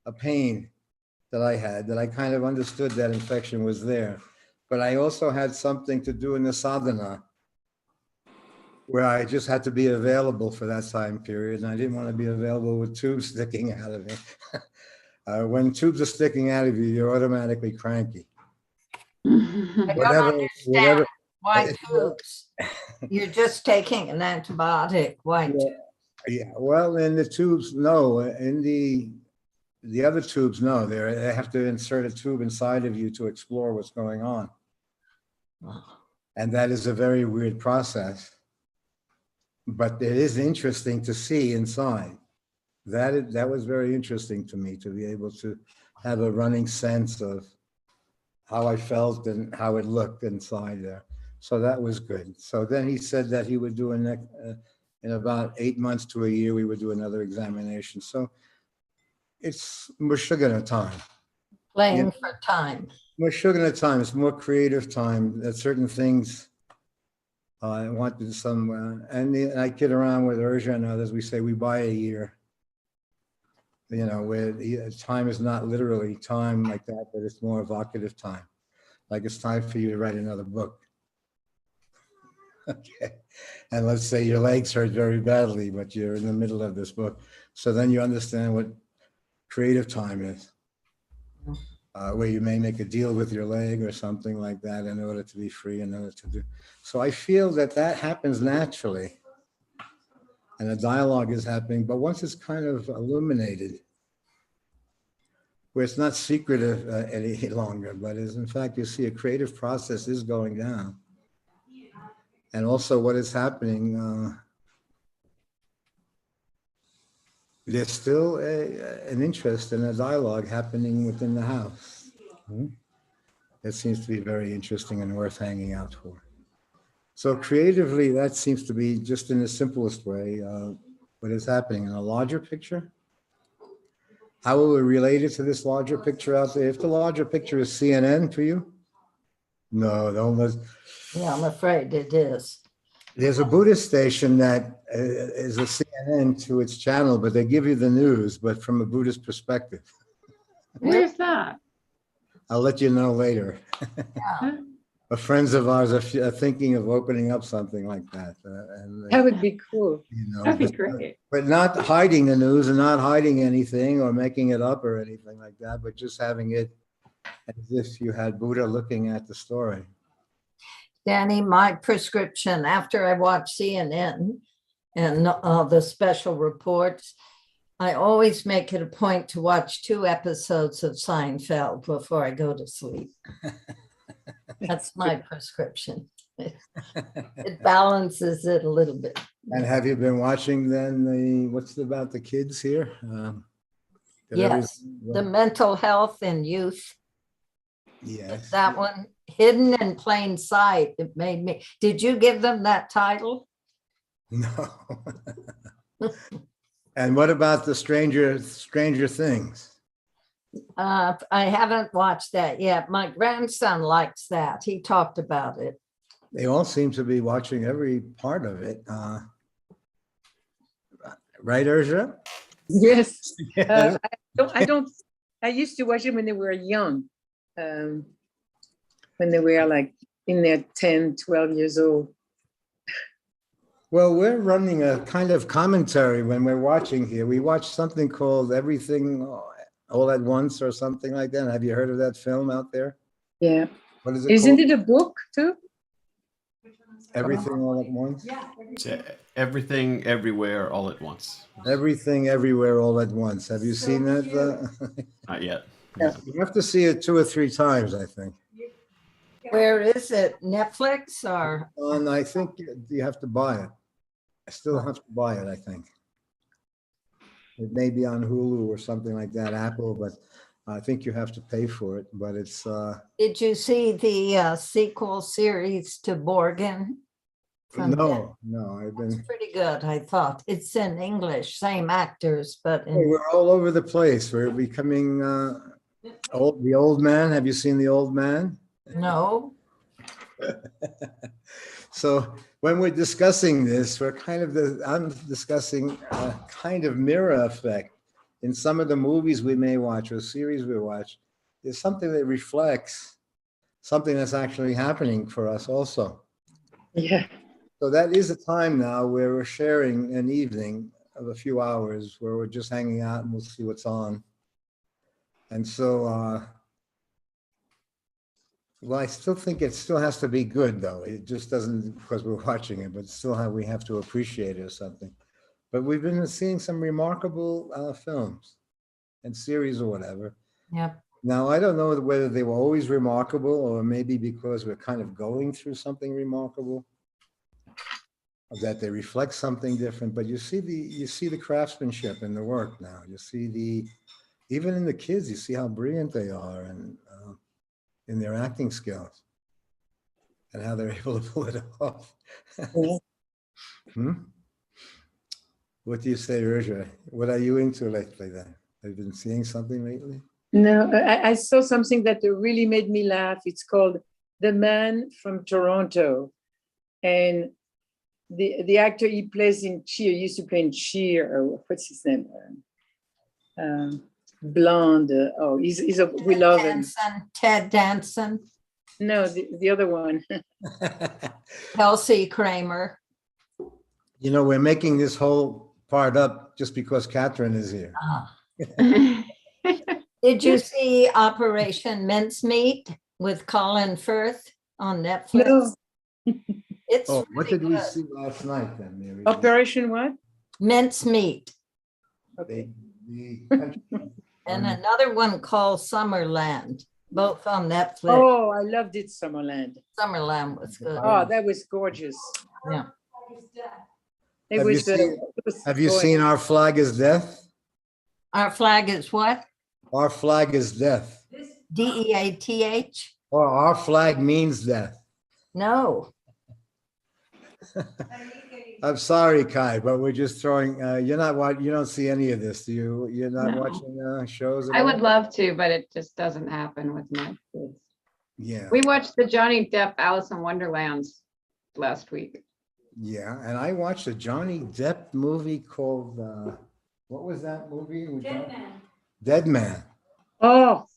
a pain that I had, that I kind of understood that infection was there. But I also had something to do in the sadhana where I just had to be available for that time period. And I didn't want to be available with tubes sticking out of me. When tubes are sticking out of you, you're automatically cranky. I don't Whatever, understand why tubes. You're just taking an antibiotic. Why tubes? Yeah, well, in the tubes, no. In the other tubes, no. They have to insert a tube inside of you to explore what's going on. And that is a very weird process. But it is interesting to see inside. That was very interesting to me, to be able to have a running sense of how I felt and how it looked inside there. So that was good. So then he said that he would do in about 8 months to a year, we would do another examination. So it's Mushugana time. Playing for time. Mushugana time. It's more creative time. That certain things I wanted some, and I kid around with Urja and others. We say we buy a year. You know, where time is not literally time like that, but it's more evocative time. Like it's time for you to write another book. Okay. And let's say your legs hurt very badly, but you're in the middle of this book. So then you understand what creative time is, where you may make a deal with your leg or something like that in order to be free, in order to do. So I feel that that happens naturally. And a dialogue is happening, but once it's kind of illuminated, where it's not secretive any longer, but is in fact, you see a creative process is going down. And also what is happening, there's still an interest and a dialogue happening within the house. It seems to be very interesting and worth hanging out for. So creatively, that seems to be just in the simplest way, what is happening. In a larger picture, how are we related to this larger picture out there? If the larger picture is CNN for you, no, don't let. Yeah, I'm afraid it is. There's a Buddhist station that is a CNN to its channel, but they give you the news, but from a Buddhist perspective. Where's that? I'll let you know later. Yeah. Friends of ours are thinking of opening up something like that. That would be cool. You know, That'd be great. but not hiding the news and not hiding anything or making it up or anything like that, but just having it as if you had Buddha looking at the story. Danny, my prescription after I watch CNN and the special reports, I always make it a point to watch 2 episodes of Seinfeld before I go to sleep. That's my prescription. It balances it a little bit. And have you been watching then what's about the kids here? Yes, the mental health in youth. Yes. That one, Hidden in Plain Sight. It made me. Did you give them that title? No. And what about the Stranger Things? I haven't watched that yet. My grandson likes that. He talked about it. They all seem to be watching every part of it. Right, Urja? Yes. Yes. I used to watch it when they were young. When they were like in their 10, 12 years old. Well, we're running a kind of commentary when we're watching here. We watch something called Everything All at Once or something like that. Have you heard of that film out there? Yeah. What is it Isn't called? it a book too? Everything All at Once? It's Everything, Everywhere, All at Once. Everything, Everywhere, All at Once. Have you seen that? Not yet. Yeah. You have to see it 2 or 3 times, I think. Where is it? Netflix or? And I think you have to buy it. I still have to buy it, I think. It may be on Hulu or something like that, Apple, but I think you have to pay for it. But it's Did you see the sequel series to Borgen? no. I've It's been. pretty good, I thought. It's in English, same actors, but in, We're all over the place. We're becoming the old man. Have you seen The Old Man? no. So when we're discussing this, we're kind of I'm discussing a kind of mirror effect in some of the movies we may watch or series we watch, there's something that reflects something that's actually happening for us also. Yeah. So that is a time now where we're sharing an evening of a few hours where we're just hanging out and we'll see what's on. And so, well, I still think it still has to be good, though. It just doesn't because we're watching it, but still how we have to appreciate it or something. But we've been seeing some remarkable films and series or whatever. Yep. Now, I don't know whether they were always remarkable or maybe because we're kind of going through something remarkable, that they reflect something different. But you see the craftsmanship in the work now. You see even in the kids, you see how brilliant they are and in their acting skills and how they're able to pull it off. Yeah. What do you say, Urja? What are you into lately then? Have you been seeing something lately? No, I saw something that really made me laugh. It's called The Man from Toronto. And the actor he plays in Cheer, used to play in Cheer, or what's his name? Blonde. We love him. Ted Danson, No, the other one. Kelsey Kramer. You know, we're making this whole part up just because Catherine is here. Did you see Operation Mincemeat with Colin Firth on Netflix? No. What Really did we good. see last night then, Mary? Operation what? Mincemeat. The And another one called Summerland, both on Netflix. Oh, I loved it, Summerland. Summerland was good. Oh, that was gorgeous. Yeah. Have you seen Our Flag is Death? Our flag is what? Our flag is death. DEATH? Or our flag means death. No. I'm sorry, Kai, but we're just throwing. You don't see any of this, do you? You're not No. watching shows. At I all? would love to, but it just doesn't happen with my kids. Yeah. We watched the Johnny Depp Alice in Wonderlands last week. Yeah, and I watched a Johnny Depp movie called what was that movie? Dead Man. Oh,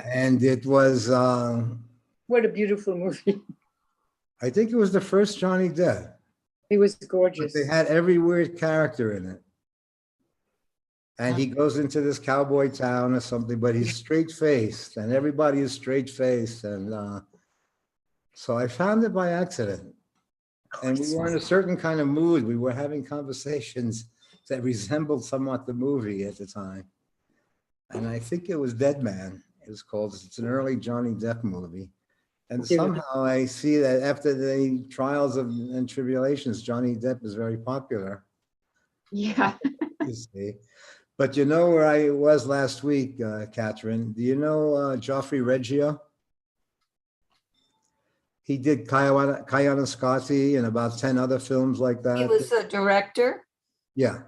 And it was what a beautiful movie. I think it was the first Johnny Depp. It was But gorgeous. they had every weird character in it. And he goes into this cowboy town or something, but he's straight-faced, and everybody is straight-faced. And so I found it by accident. And we were in a certain kind of mood. We were having conversations that resembled somewhat the movie at the time. And I think it was Dead Man. It was called. It's an early Johnny Depp movie. And somehow I see that after the trials and tribulations, Johnny Depp is very popular. Yeah. You see. But you know where I was last week, Catherine? Do you know Joffrey Reggio? He did Kayana and about 10 other films like that. He was a director. Yeah.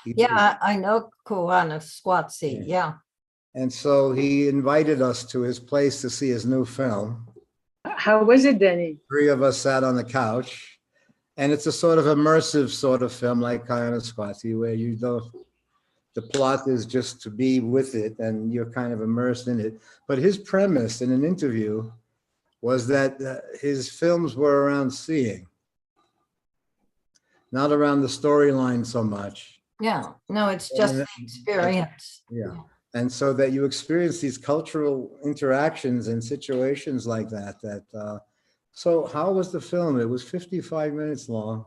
He did. Yeah, I know Kuana Squatsi. Yeah. And so he invited us to his place to see his new film. How was it, Danny? 3 of us sat on the couch. And it's a sort of immersive sort of film like Kayana Squatsi, where you don't, the plot is just to be with it and you're kind of immersed in it. But his premise in an interview was that his films were around seeing, not around the storyline so much. Yeah. No, it's just the experience. Yeah. And so that you experience these cultural interactions and situations like that. So how was the film? It was 55 minutes long.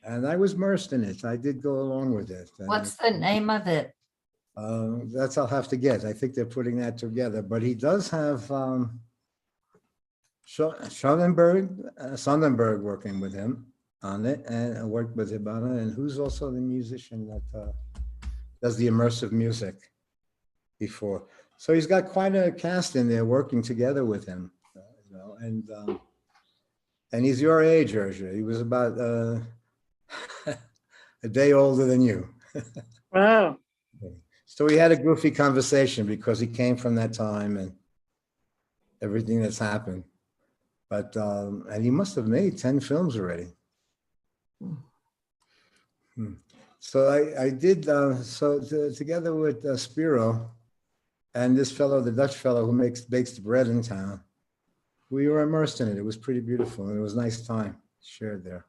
And I was immersed in it. I did go along with it. And, What's the name of it? that's I'll have to get. I think they're putting that together. But he does have Sonnenberg working with him on it, and worked with him on it. And who's also the musician that does the immersive music before? So he's got quite a cast in there working together with him, you know. And he's your age, Urja. He was about a day older than you. Wow. So we had a goofy conversation because he came from that time and everything that's happened. But, and he must have made 10 films already. So I did, together with Spiro and this fellow, the Dutch fellow who bakes the bread in town, we were immersed in it. It was pretty beautiful and it was a nice time shared there.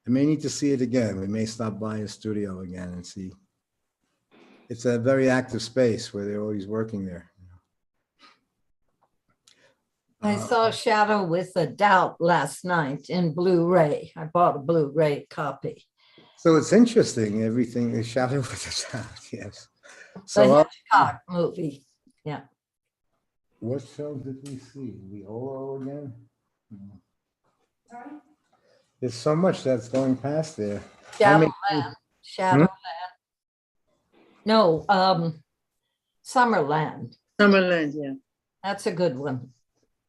I may need to see it again. We may stop by a studio again and see. It's a very active space where they're always working there. I saw Shadow with a Doubt last night in Blu-ray. I bought a Blu-ray copy. So it's interesting, everything is Shadow with a Doubt, yes. The So Hitchcock movie. Yeah. what film did we see? The Olo again? No. There's so much that's going past there. Shadowland. Shadowland. No, Summerland. Summerland, yeah. That's a good one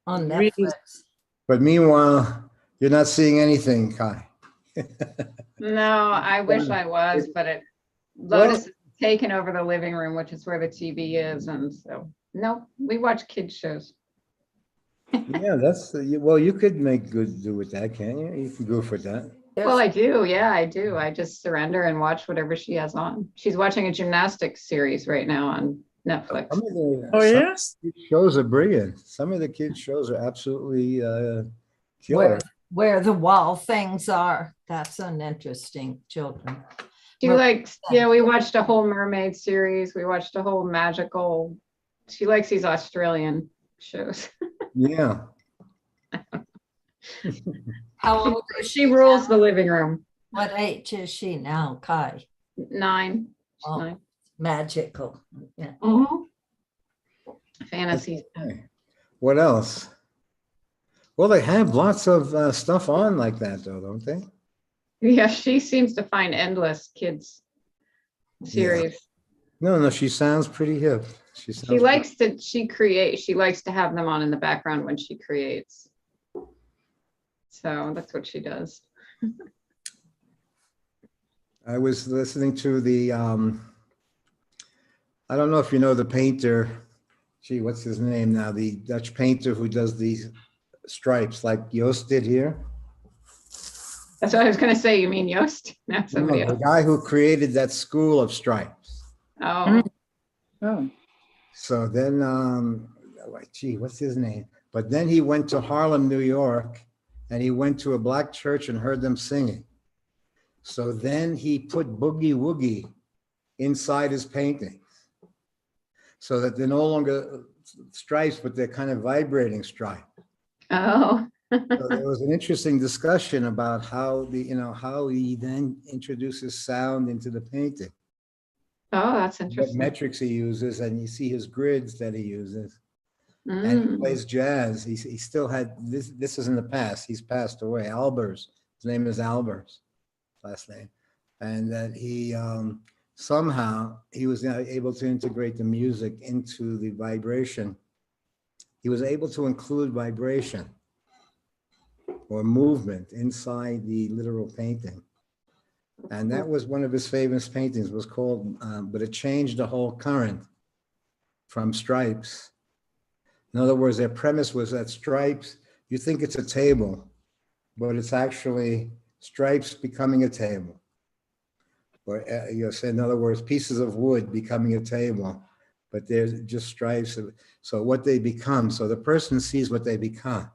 on Really? Netflix. But meanwhile, you're not seeing anything, Kai. No, I wish I was, but Lotus has taken over the living room, which is where the TV is. And so, no, we watch kids shows. Yeah, well, you could make good do with that, can't you? You can go for that. Well, I do. Yeah, I do. I just surrender and watch whatever she has on. She's watching a gymnastics series right now on Netflix. Oh, yes? Shows are brilliant. Some of the kids' shows are absolutely killer. Where the wall things are. That's an interesting children. She likes, yeah, we watched a whole mermaid series. We watched a whole magical. She likes these Australian shows. Yeah. How old is She rules the living room. What age is she now, Kai? 9. She's Oh, 9. magical. Yeah. Fantasy. Okay. What else? Well, they have lots of stuff on like that, though, don't they? Yeah, she seems to find endless kids series. No, she sounds pretty hip. She likes to have them on in the background when she creates. So that's what she does. I was listening to the, I don't know if you know the painter, gee, what's his name now? The Dutch painter who does these stripes like Joost did here. That's what I was going to say. You mean Joost? Not somebody No, the else. guy who created that school of stripes. Oh, Oh, So then, gee, what's his name? But then he went to Harlem, New York, and he went to a black church and heard them singing. So then he put boogie woogie inside his paintings so that they're no longer stripes, but they're kind of vibrating stripes. oh. So there was an interesting discussion about how how he then introduces sound into the painting. Oh, that's What interesting. metrics he uses, and you see his grids that he uses. And he Mm. plays jazz. He still had this. This is in the past. He's passed away. Albers. His name is Albers, last name, and that he somehow he was able to integrate the music into the vibration. He was able to include vibration or movement inside the literal painting, and that was one of his famous paintings. Was called, but it changed the whole current from stripes. In other words, their premise was that stripes, you think it's a table, but it's actually stripes becoming a table. Or you say, in other words, pieces of wood becoming a table, but they're just stripes. So what they become, so the person sees what they become.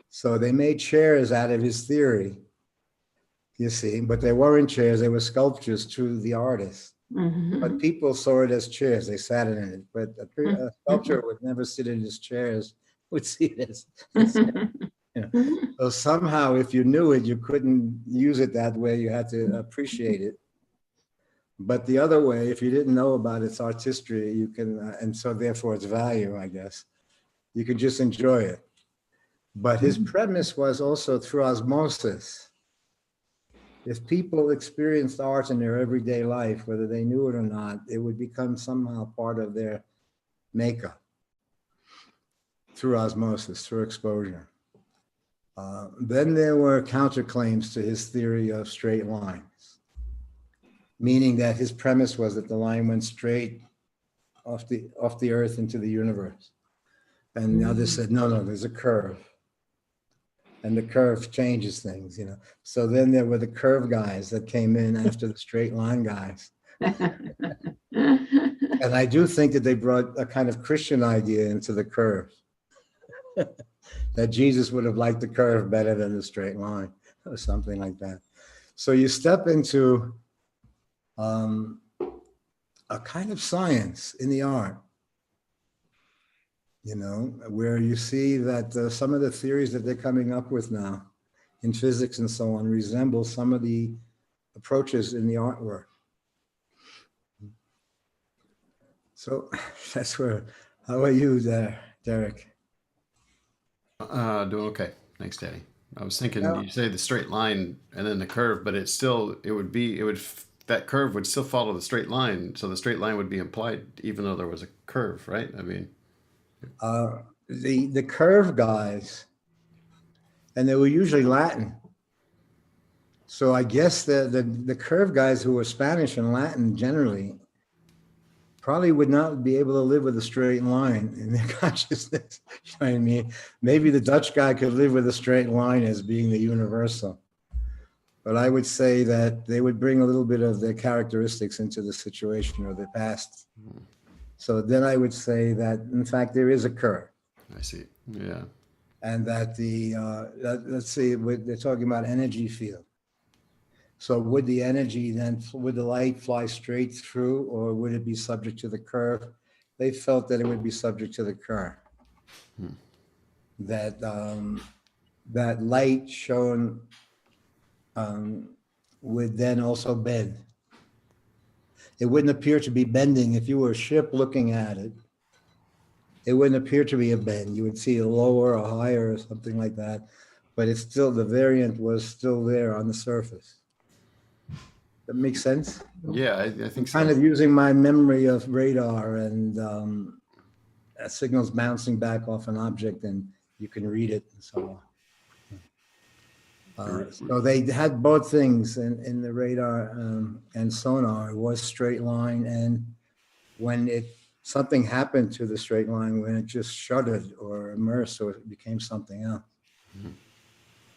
So they made chairs out of his theory, you see, but they weren't chairs, they were sculptures to the artist. Mhm. But people saw it as chairs. They sat in it. But a sculptor would never sit in his chairs. Would see it as. So somehow, if you knew it, you couldn't use it that way. You had to appreciate it. But the other way, if you didn't know about its artistry, you can, and so therefore its value, I guess, you could just enjoy it. But his premise was also through osmosis. If people experienced art in their everyday life, whether they knew it or not, it would become somehow part of their makeup through osmosis, through exposure. Then there were counterclaims to his theory of straight lines, meaning that his premise was that the line went straight off the earth into the universe. And the others said, no, there's a curve. and the curve changes things, you know. So then there were the curve guys that came in after the straight line guys. And I do think that they brought a kind of Christian idea into the curve. That Jesus would have liked the curve better than the straight line or something like that. So you step into a kind of science in the art, you know, where you see that some of the theories that they're coming up with now in physics and so on resemble some of the approaches in the artwork. So that's where, how are you there, Derek? Doing okay. Thanks, Daddy. I was thinking Yeah. you say the straight line and then the curve, but that curve would still follow the straight line. So the straight line would be implied even though there was a curve, right? I mean, The curve guys, and they were usually Latin. So I guess the curve guys who were Spanish and Latin generally probably would not be able to live with a straight line in their consciousness. You know what I mean? Maybe the Dutch guy could live with a straight line as being the universal. But I would say that they would bring a little bit of their characteristics into the situation or their past. So then I would say that, in fact, there is a curve. I see. Yeah. And that let's see, they're talking about energy field. So would the energy then, would the light fly straight through, or would it be subject to the curve? They felt that it would be subject to the curve. That that light shown would then also bend. It wouldn't appear to be bending if you were a ship looking at it. It wouldn't appear to be a bend. You would see a lower or higher or something like that, but it's still, the variant was still there on the surface. That makes sense? Yeah, I think so. Kind of using my memory of radar and signals bouncing back off an object, and you can read it and so on. So they had both things in the radar and sonar. It was straight line, and when something happened to the straight line, when it just shuddered or immersed, or it became something else.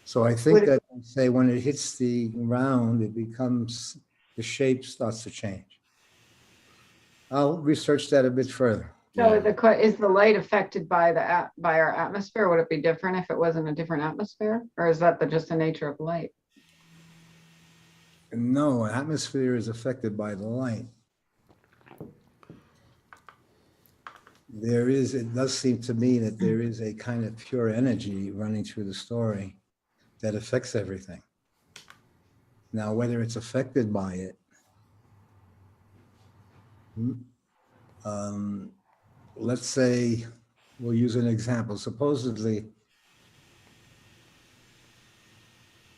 So I think that they say when it hits the ground, it becomes, the shape starts to change. I'll research that a bit further. So is the light affected by by our atmosphere? Would it be different if it wasn't a different atmosphere, or is that just the nature of light? No, atmosphere is affected by the light. It does seem to me that there is a kind of pure energy running through the story that affects everything. Now, whether it's affected by it, let's say, we'll use an example. Supposedly,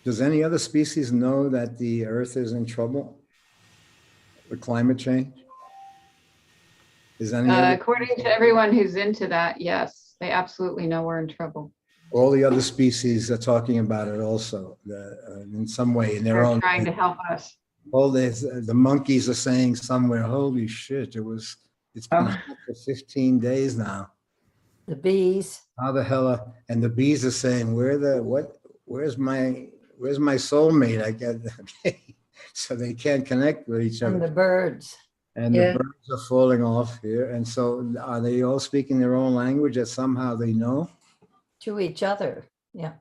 does any other species know that the Earth is in trouble with climate change? According to everyone who's into that, yes, they absolutely know we're in trouble. All the other species are talking about it also, in some way, in their They're own trying way. to help us. All the monkeys are saying somewhere, holy shit, it's been hot for 15 days now. The bees. How the hell and the bees are saying, where's my soulmate? I get so they can't connect with each other. And the birds. And the birds are falling off here. And so are they all speaking their own language that somehow they know? To each other, yeah.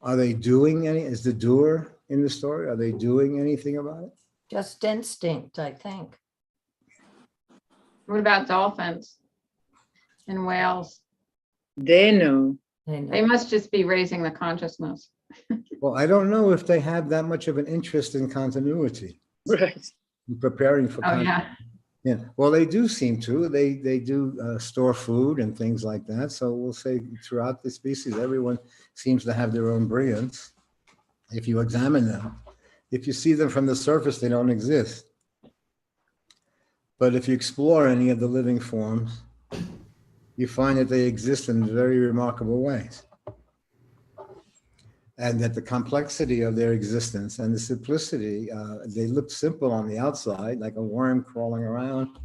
Are they doing is the doer in the story? Are they doing anything about it? Just instinct, I think. What about dolphins and whales? They know. They must just be raising the consciousness. Well, I don't know if they have that much of an interest in continuity. Right. In preparing for Oh, yeah. Yeah, well, they do seem to. They do store food and things like that. So we'll say throughout the species, everyone seems to have their own brilliance. If you examine them, if you see them from the surface, they don't exist. But if you explore any of the living forms, you find that they exist in very remarkable ways. And that the complexity of their existence and the simplicity, they look simple on the outside, like a worm crawling around.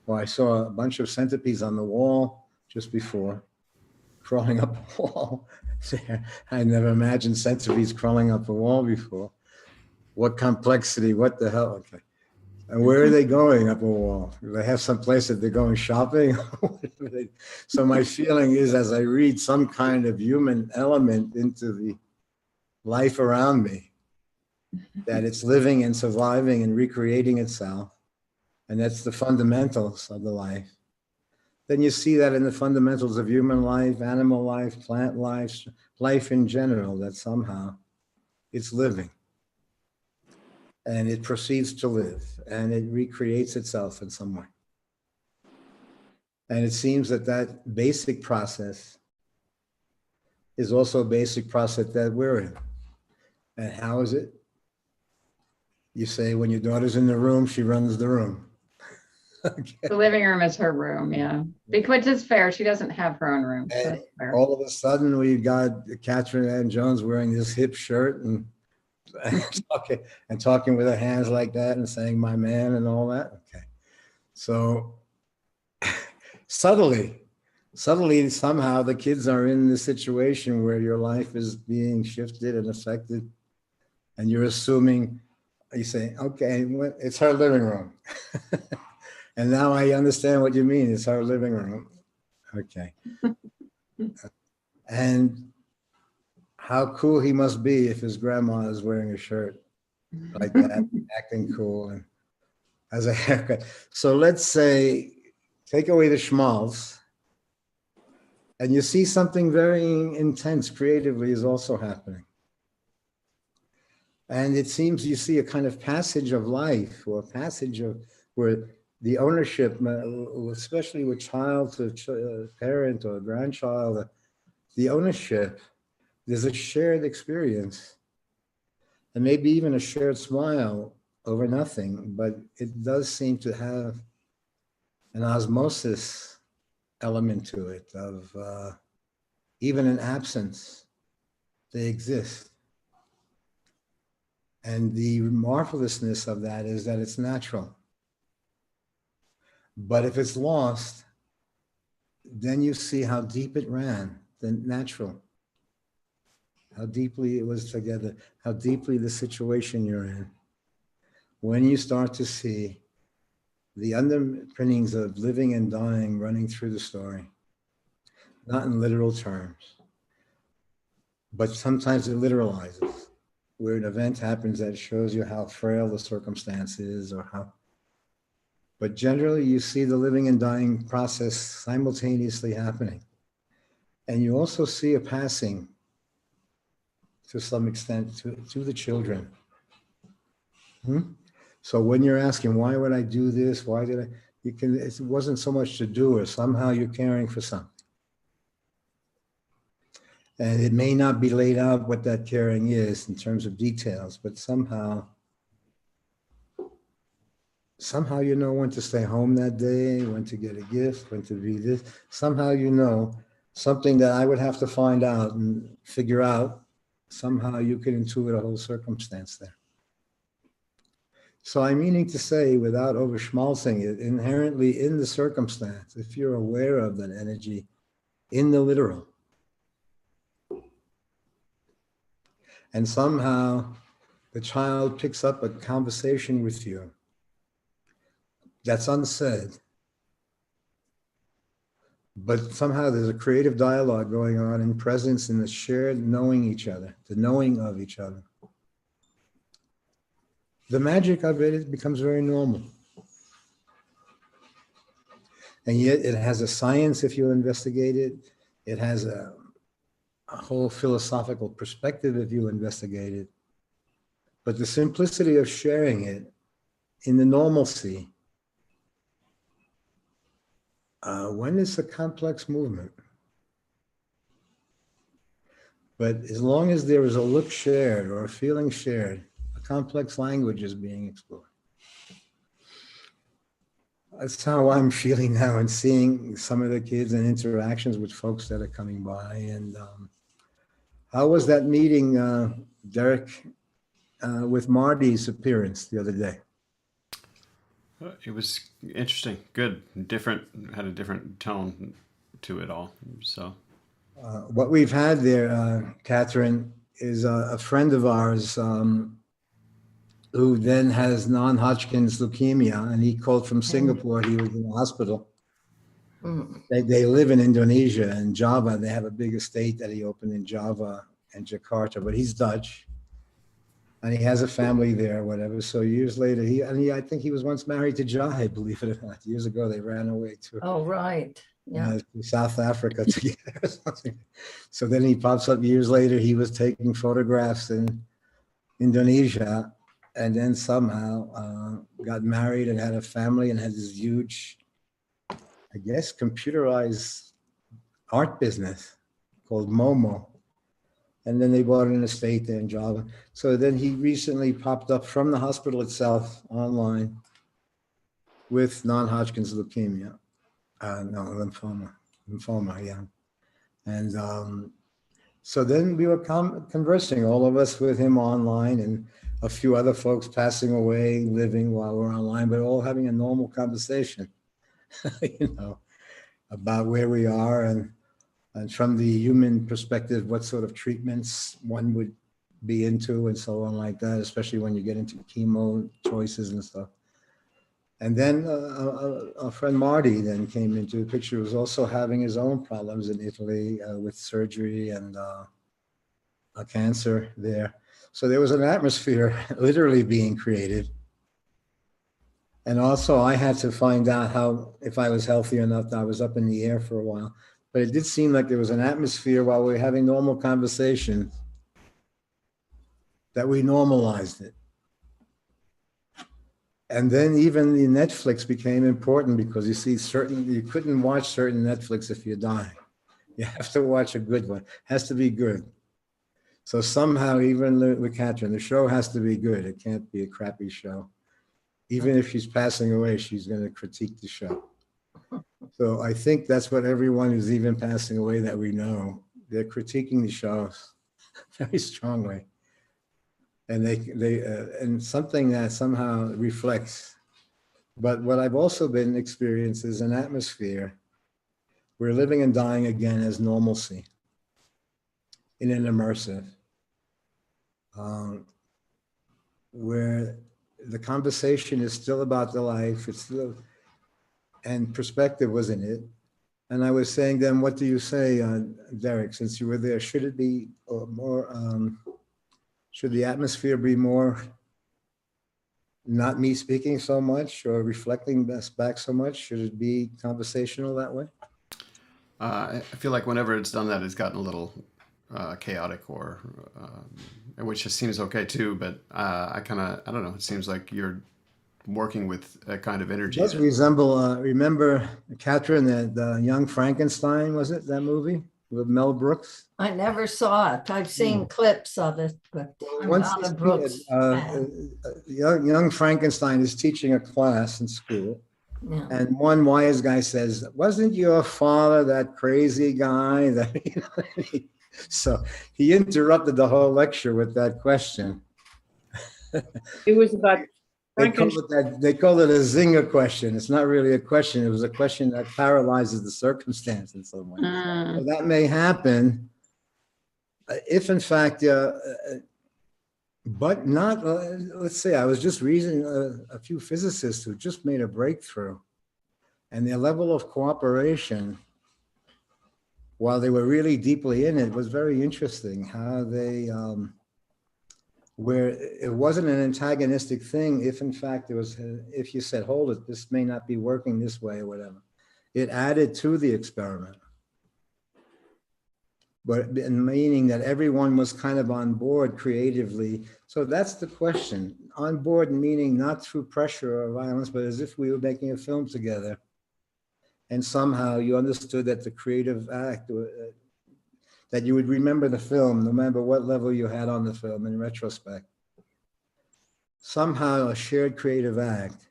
Well, I saw a bunch of centipedes on the wall just before. crawling up a wall. I never imagined centipedes crawling up a wall before. What complexity, what the hell? Okay. And where are they going up a wall? Do they have some place that they're going shopping? So my feeling is, as I read some kind of human element into the life around me, that it's living and surviving and recreating itself, and that's the fundamentals of the life. Then you see that in the fundamentals of human life, animal life, plant life, life in general, that somehow it's living. And it proceeds to live, and it recreates itself in some way. And it seems that that basic process is also a basic process that we're in. And how is it? You say when your daughter's in the room, she runs the room. Okay. The living room is her room, yeah. Which is fair. She doesn't have her own room. So And that's fair. all of a sudden, we got Catherine Ann Jones wearing this hip shirt and talking with her hands like that and saying "my man" and all that. Okay, so subtly, somehow the kids are in the situation where your life is being shifted and affected, and you're assuming, you say, "Okay, it's her living room," and now I understand what you mean. It's her living room. Okay, and how cool he must be if his grandma is wearing a shirt like that, acting cool and has a haircut. So let's say, take away the schmaltz, and you see something very intense creatively is also happening. And it seems you see a kind of passage of life, or a passage of where the ownership, especially with child to parent or grandchild, the ownership, there's a shared experience. And maybe even a shared smile over nothing, but it does seem to have an osmosis element to it of even in absence, they exist. And the marvelousness of that is that it's natural. But if it's lost, then you see how deep it ran, the natural. How deeply it was together, how deeply the situation you're in. When you start to see the underpinnings of living and dying running through the story, not in literal terms, but sometimes it literalizes, where an event happens that shows you how frail the circumstance is or how, but generally you see the living and dying process simultaneously happening. And you also see a passing to some extent to the children. So when you're asking, why would I do this? Why did I? It wasn't so much to do it. Somehow you're caring for something. And it may not be laid out what that caring is in terms of details, but somehow you know when to stay home that day, when to get a gift, when to be this. Somehow you know something that I would have to find out and figure out. Somehow you can intuit a whole circumstance there. So I'm meaning to say, without overschmaltzing it, inherently in the circumstance, if you're aware of that energy in the literal, and somehow the child picks up a conversation with you that's unsaid, but somehow there's a creative dialogue going on in presence, in the shared knowing each other, the knowing of each other. The magic of it becomes very normal. And yet it has a science if you investigate it. It has a whole philosophical perspective if you investigate it. But the simplicity of sharing it in the normalcy, when it's a complex movement. But as long as there is a look shared or a feeling shared, a complex language is being explored. That's how I'm feeling now and seeing some of the kids and interactions with folks that are coming by. And how was that meeting, Derek, with Marty's appearance the other day? It was interesting, good, different, had a different tone to it all. So What we've had there, Catherine, is a friend of ours who then has non-Hodgkin's leukemia, and he called from Singapore. He was in the hospital. Mm. They live in Indonesia and Java. They have a big estate that he opened in Java and Jakarta, but he's Dutch. And he has a family there, whatever. So years later, I think he was once married to Jai, believe it or not. Years ago, they ran away to Oh, right. Yeah. to South Africa together or something. So then he pops up years later. He was taking photographs in Indonesia, and then somehow got married and had a family and had this huge, I guess, computerized art business called Momo. And then they bought an estate there in Java. So then he recently popped up from the hospital itself online with non-Hodgkin's leukemia. No, lymphoma, yeah. And so then we were conversing, all of us with him online, and a few other folks passing away, living while we're online, but all having a normal conversation, about where we are and from the human perspective, what sort of treatments one would be into and so on like that, especially when you get into chemo choices and stuff. And then our friend Marty then came into the picture, who was also having his own problems in Italy with surgery and a cancer there. So there was an atmosphere literally being created. And also I had to find out if I was healthy enough. I was up in the air for a while. But it did seem like there was an atmosphere while we were having normal conversations that we normalized it. And then even the Netflix became important because you couldn't watch certain Netflix if you're dying. You have to watch a good one. It has to be good. So somehow, even with Catherine, the show has to be good. It can't be a crappy show. Even if she's passing away, she's going to critique the show. So I think that's what everyone who's even passing away that we know, they're critiquing the shows very strongly. And and something that somehow reflects. But what I've also been experiencing is an atmosphere. We're living and dying again as normalcy in an immersive, where the conversation is still about the life. It's still, and perspective was in it. And I was saying then, what do you say, Derek, since you were there? Should it be more, should the atmosphere be more, not me speaking so much or reflecting us back so much? Should it be conversational that way? I feel like whenever it's done that, it's gotten a little chaotic, or which just seems okay too. But I don't know. It seems like you're working with a kind of energy. It does resemble, remember, Catherine, the Young Frankenstein, was it, that movie with Mel Brooks? I never saw it. I've seen clips of it, but I'm not a Brooks fan. Young Frankenstein is teaching a class in school. Yeah. And one wise guy says, "Wasn't your father that crazy guy?" That, so he interrupted the whole lecture with that question. It was about They call it a zinger question. It's not really a question. It was a question that paralyzes the circumstance in some way. So that may happen if, in fact, but not, let's say, I was just reading a few physicists who just made a breakthrough, and their level of cooperation, while they were really deeply in it, was very interesting. How they, where it wasn't an antagonistic thing, if in fact there was, if you said, hold it, this may not be working this way or whatever, it added to the experiment. But in meaning that everyone was kind of on board creatively. So that's the question. On board meaning not through pressure or violence, but as if we were making a film together. And somehow you understood that the creative act, that you would remember the film, no matter what level you had on the film in retrospect. Somehow a shared creative act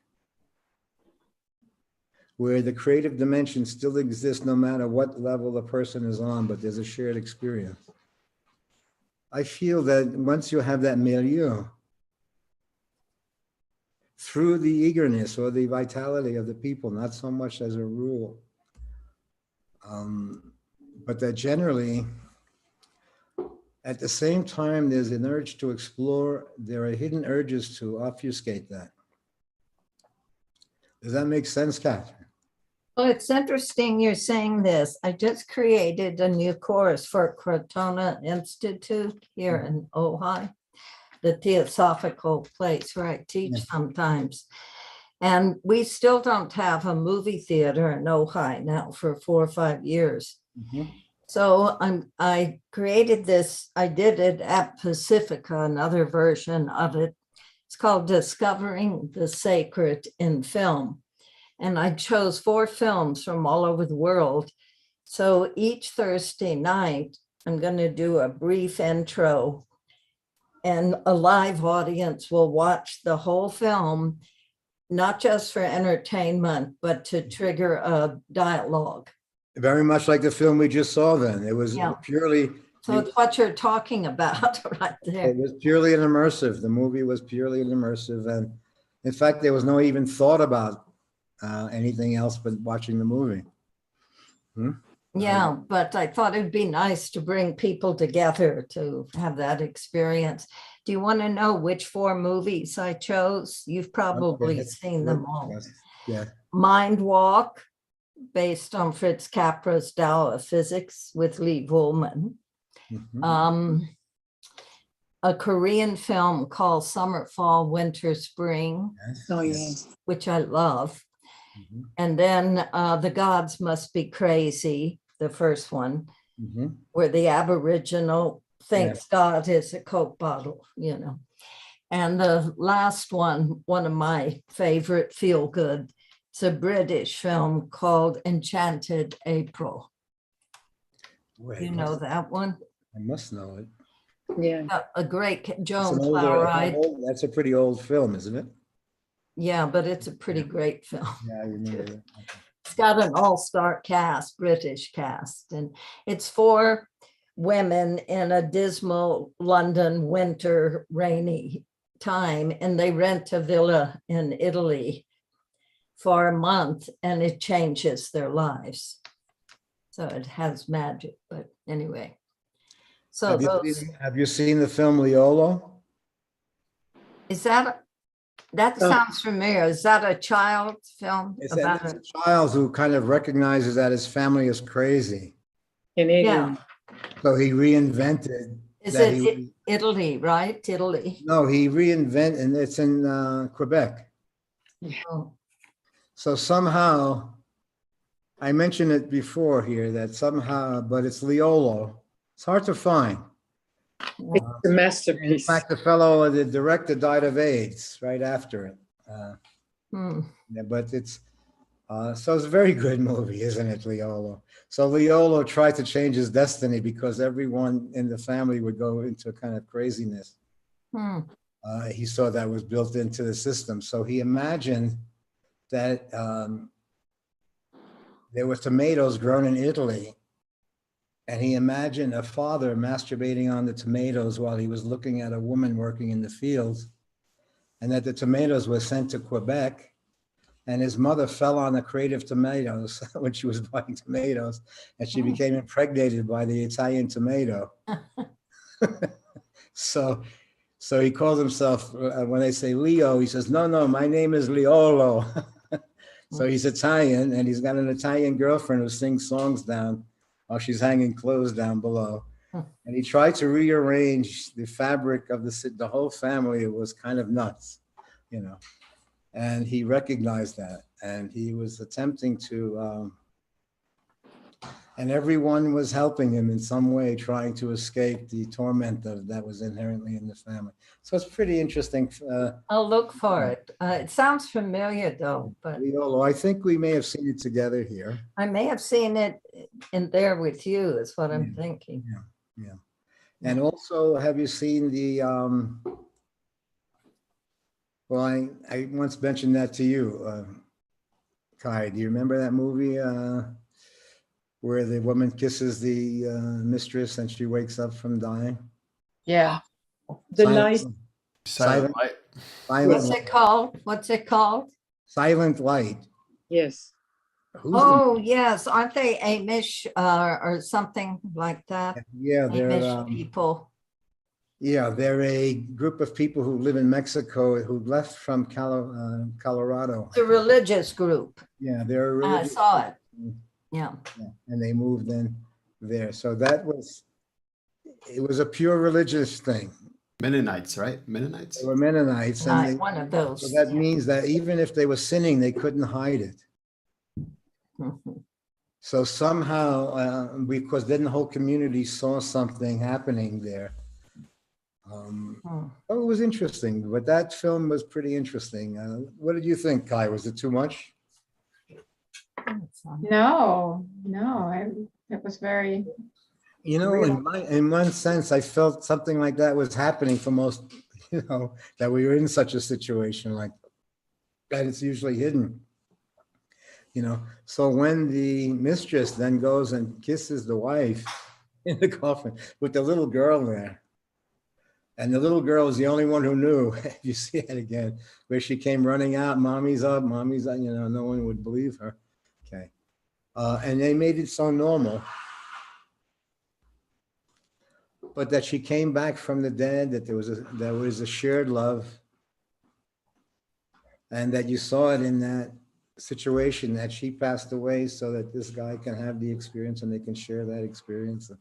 where the creative dimension still exists no matter what level the person is on, but there's a shared experience. I feel that once you have that milieu, through the eagerness or the vitality of the people, not so much as a rule, but that generally, at the same time, there's an urge to explore. There are hidden urges to obfuscate that. Does that make sense, Catherine? Well, it's interesting you're saying this. I just created a new course for Crotona Institute here in Ojai, the theosophical place where I teach Yeah. sometimes. And we still don't have a movie theater in Ojai now for 4 or 5 years. Mhm. So I created this, I did it at Pacifica, another version of it. It's called Discovering the Sacred in Film. And I chose 4 films from all over the world. So each Thursday night, I'm going to do a brief intro, and a live audience will watch the whole film, not just for entertainment, but to trigger a dialogue. Very much like the film we just saw then. It was Yeah. purely, So it's what you're talking about right there. it was purely an immersive. The movie was purely an immersive. And in fact, there was no even thought about anything else but watching the movie. Yeah, but I thought it'd be nice to bring people together to have that experience. Do you want to know which 4 movies I chose? You've probably Okay. seen them all. Yeah. Mind Walk, based on Fritz Capra's Tao of Physics with Lee Woolman. Mhm. A Korean film called Summer, Fall, Winter, Spring, Yes, Oh, yes. yes. which I love. Mhm. And then The Gods Must Be Crazy, the first one, Mhm. where the Aboriginal thinks God is a Coke bottle, you know. And the last one of my favorite feel good, it's a British film called Enchanted April. Wait, You know that one? I must know it. Yeah. A great It's Joan an older, Plowright. that's a pretty old film, isn't it? Yeah, but it's a pretty great film. Yeah, I remember that. It's got an all-star cast, British cast, and it's 4 women in a dismal London winter rainy time, and they rent a villa in Italy for a month, and it changes their lives. So it has magic, but anyway. So Have you seen the film Liolo? is that sounds familiar. Is that a child's film It's about a child who kind of recognizes that his family is crazy. In England. So he reinvented. Is that it Italy, right? Italy. No, he reinvented, and it's in Quebec. Oh, So somehow, I mentioned it before here, that somehow, but it's Liolo. It's hard to find. It's a In masterpiece. fact, the director died of AIDS right after it. Yeah, but so it's a very good movie, isn't it, Liolo? So Liolo tried to change his destiny because everyone in the family would go into kind of craziness. He saw that was built into the system. So he imagined that there were tomatoes grown in Italy, and he imagined a father masturbating on the tomatoes while he was looking at a woman working in the fields, and that the tomatoes were sent to Quebec. And his mother fell on the crate of tomatoes when she was buying tomatoes, and she became impregnated by the Italian tomato. So he calls himself, when they say Leo, he says, no, my name is Liolo. So he's Italian, and he's got an Italian girlfriend who sings songs down while she's hanging clothes down below. And he tried to rearrange the fabric of the whole family. It was kind of nuts, you know. And he recognized that, and he was attempting to, and everyone was helping him in some way, trying to escape the torment that was inherently in the family. So it's pretty interesting. I'll look for it. It sounds familiar though, but Liolo, I think we may have seen it together here. I may have seen it in there with you, is what I'm thinking. Yeah. And also, have you seen the, well, I once mentioned that to you, Kai. Do you remember that movie where the woman kisses the mistress and she wakes up from dying? Yeah. The night. Silent Light. Silent What's it called? Silent Light. Yes. Who's the, Oh, yes, aren't they Amish or something like that? yeah, Amish people. they're a group of people who live in Mexico who left from Colorado. It's a religious group. Yeah, they're a I religious saw it. group, Yeah. and they moved in there. So it was a pure religious thing. Mennonites, right? Mennonites. They were Mennonites, and Right, one of those. so that means that even if they were sinning, they couldn't hide it. Mhm. So somehow, because then the whole community saw something happening there. Hmm. Oh, it was interesting, but that film was pretty interesting. What did you think, Kai? Was it too much? No, it was very, You know, Real. in one sense, I felt something like that was happening for most, that we were in such a situation like that. It's usually hidden. So when the mistress then goes and kisses the wife in the coffin with the little girl there, and the little girl is the only one who knew, you see it again, where she came running out, mommy's up, no one would believe her. Okay. And they made it so normal, but that she came back from the dead, that there was a shared love, and that you saw it in that situation that she passed away so that this guy can have the experience and they can share that experience.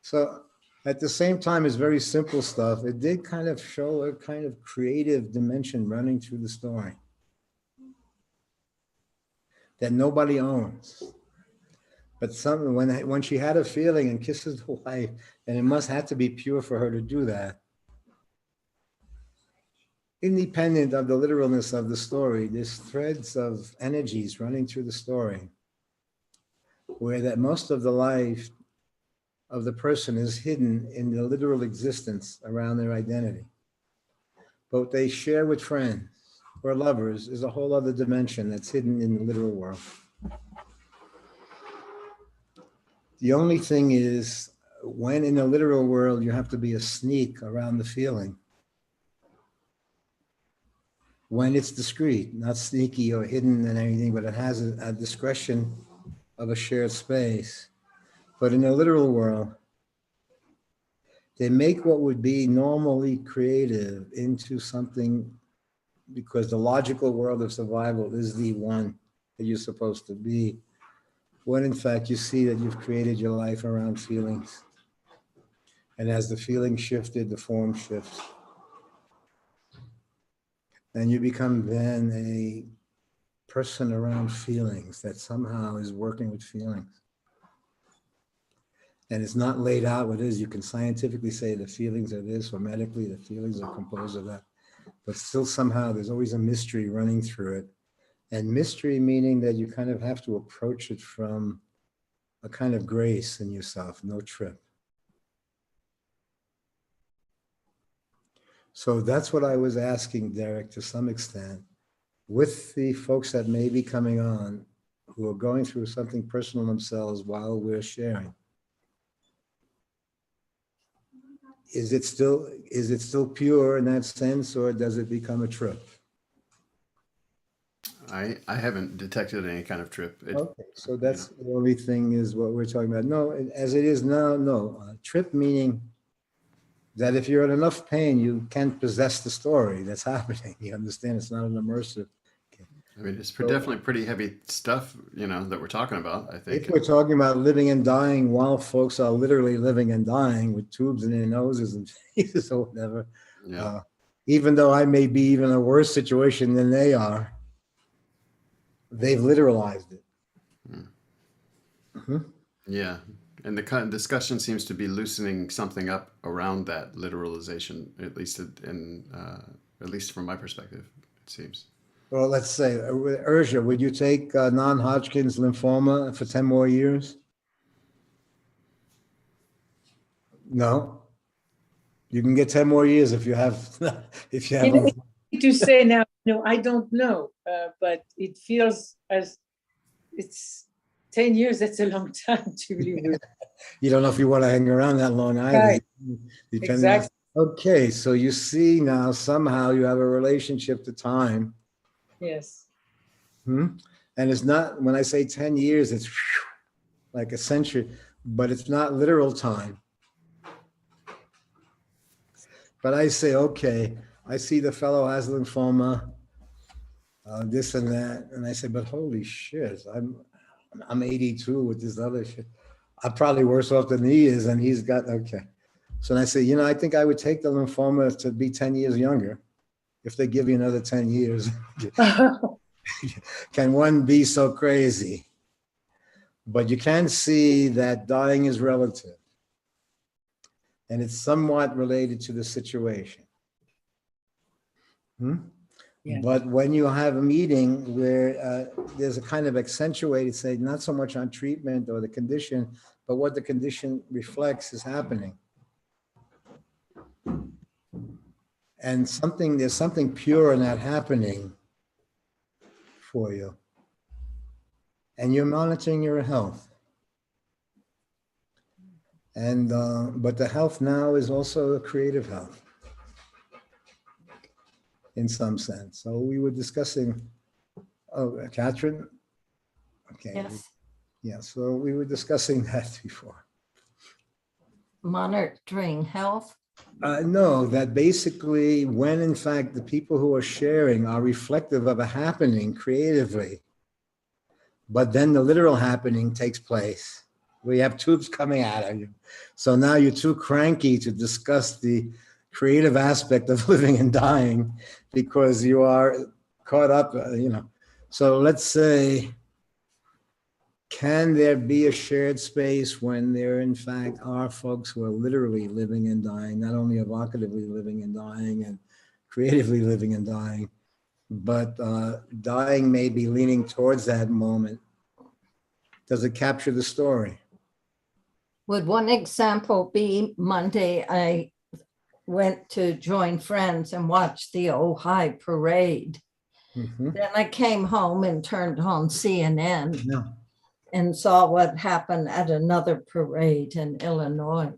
So at the same time, it's very simple stuff. It did kind of show a kind of creative dimension running through the story that nobody owns. But when she had a feeling and kisses the wife, and it must have to be pure for her to do that, independent of the literalness of the story, there's threads of energies running through the story where that most of the life of the person is hidden in the literal existence around their identity. But what they share with friends or lovers is a whole other dimension that's hidden in the literal world. The only thing is, when in the literal world, you have to be a sneak around the feeling. When it's discreet, not sneaky or hidden and anything, but it has a discretion of a shared space. But in the literal world, they make what would be normally creative into something, because the logical world of survival is the one that you're supposed to be, when in fact you see that you've created your life around feelings. And as the feeling shifted, the form shifts. And you become then a person around feelings that somehow is working with feelings. And it's not laid out what it is. You can scientifically say the feelings are this, or medically the feelings are composed of that. But still somehow there's always a mystery running through it. And mystery meaning that you kind of have to approach it from a kind of grace in yourself, no trip. So that's what I was asking, Derek, to some extent, with the folks that may be coming on who are going through something personal themselves while we're sharing. Is it still pure in that sense, or does it become a trip? I haven't detected any kind of trip. Okay, so that's the only thing is what we're talking about. No, as it is now, no. Trip meaning that if you're in enough pain, you can't possess the story that's happening. You understand? It's not an immersive. I mean, it's definitely pretty heavy stuff, that we're talking about, I think. If we're talking about living and dying while folks are literally living and dying with tubes in their noses and faces or whatever, Yeah. even though I may be even a worse situation than they are, they've literalized it. Yeah. And the kind of discussion seems to be loosening something up around that literalization, at least from my perspective, it seems. Well, let's say, Ursula, would you take non-Hodgkin's lymphoma for 10 more years? No. You can get 10 more years if you have, if you have. To say now, no, I don't know, but it feels as it's 10 years. That's a long time to live with. You don't know if you want to hang around that long either. Right. Exactly. Okay, so you see now somehow you have a relationship to time. Yes. And And it's not, when I say 10 years, it's like a century, but it's not literal time. But I say, okay, I see the fellow has lymphoma, this and that. And I say, but holy shit, I'm 82 with this other shit. I'm probably worse off than he is, and he's got, okay. So I say, I think I would take the lymphoma to be 10 years younger if they give you another 10 years. Can one be so crazy? But you can see that dying is relative. And it's somewhat related to the situation. Yeah. But when you have a meeting where there's a kind of accentuated, say, not so much on treatment or the condition, but what the condition reflects is happening. And there's something pure in that happening for you. And you're monitoring your health. And but the health now is also a creative health in some sense. So we were discussing, Catherine? Okay. Yes, Yeah, so we were discussing that before. monitoring health. No, that basically when in fact the people who are sharing are reflective of a happening creatively, but then the literal happening takes place. We have tubes coming out of you. So now you're too cranky to discuss the creative aspect of living and dying because you are caught up, So let's say, can there be a shared space when there in fact are folks who are literally living and dying, not only evocatively living and dying and creatively living and dying, but dying may be leaning towards that moment. Does it capture the story? Would one example be Monday, I went to join friends and watched the Ojai parade. Mhm. Then I came home and turned on CNN Yeah. and saw what happened at another parade in Illinois.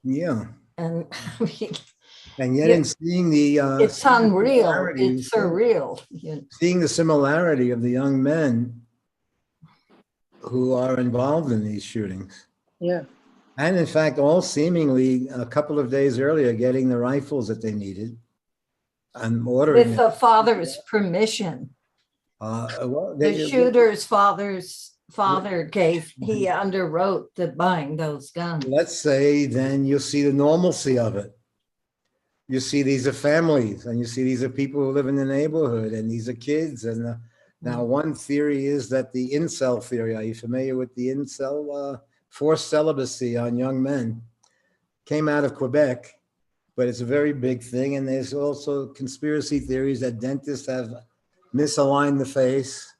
Yeah. And I mean, And yet Yeah. in seeing the it's unreal, similarities, it's surreal. seeing the similarity of the young men who are involved in these shootings. Yeah. And in fact, all seemingly a couple of days earlier, getting the rifles that they needed and ordering With them. the father's permission. Well, The shooter's father's father he underwrote the buying those guns. let's say, then you'll see the normalcy of it. You see these are families, and you see these are people who live in the neighborhood, and these are kids. And now one theory is that the incel theory, are you familiar with the incel forced celibacy on young men? Came out of Quebec, but it's a very big thing. And there's also conspiracy theories that dentists have misaligned the face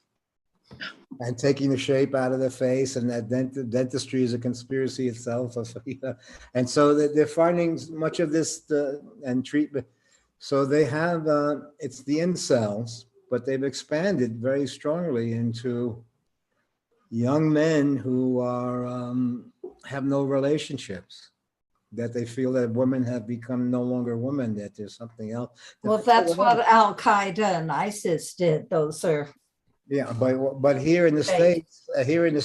and taking the shape out of the face, and that dentistry is a conspiracy itself. And so they're finding much of this and treatment. So they have, it's the incels, but they've expanded very strongly into young men who are have no relationships, that they feel that women have become no longer women, that there's something else. Well, that's what Al Qaeda and ISIS did. Those are Yeah, but here in the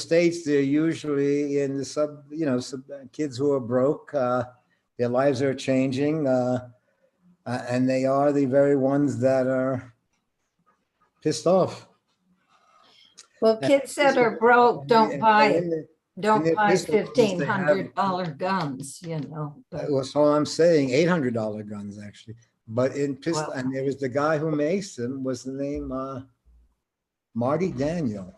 States, they're usually in the kids who are broke. Their lives are changing, and they are the very ones that are pissed off. well, kids that are broke don't buy their pistol case, they have- $1,500 guns, but- That's all I'm saying, $800 guns actually. But in pistol, Wow. and there was the guy who makes them, was the name Marty Daniel,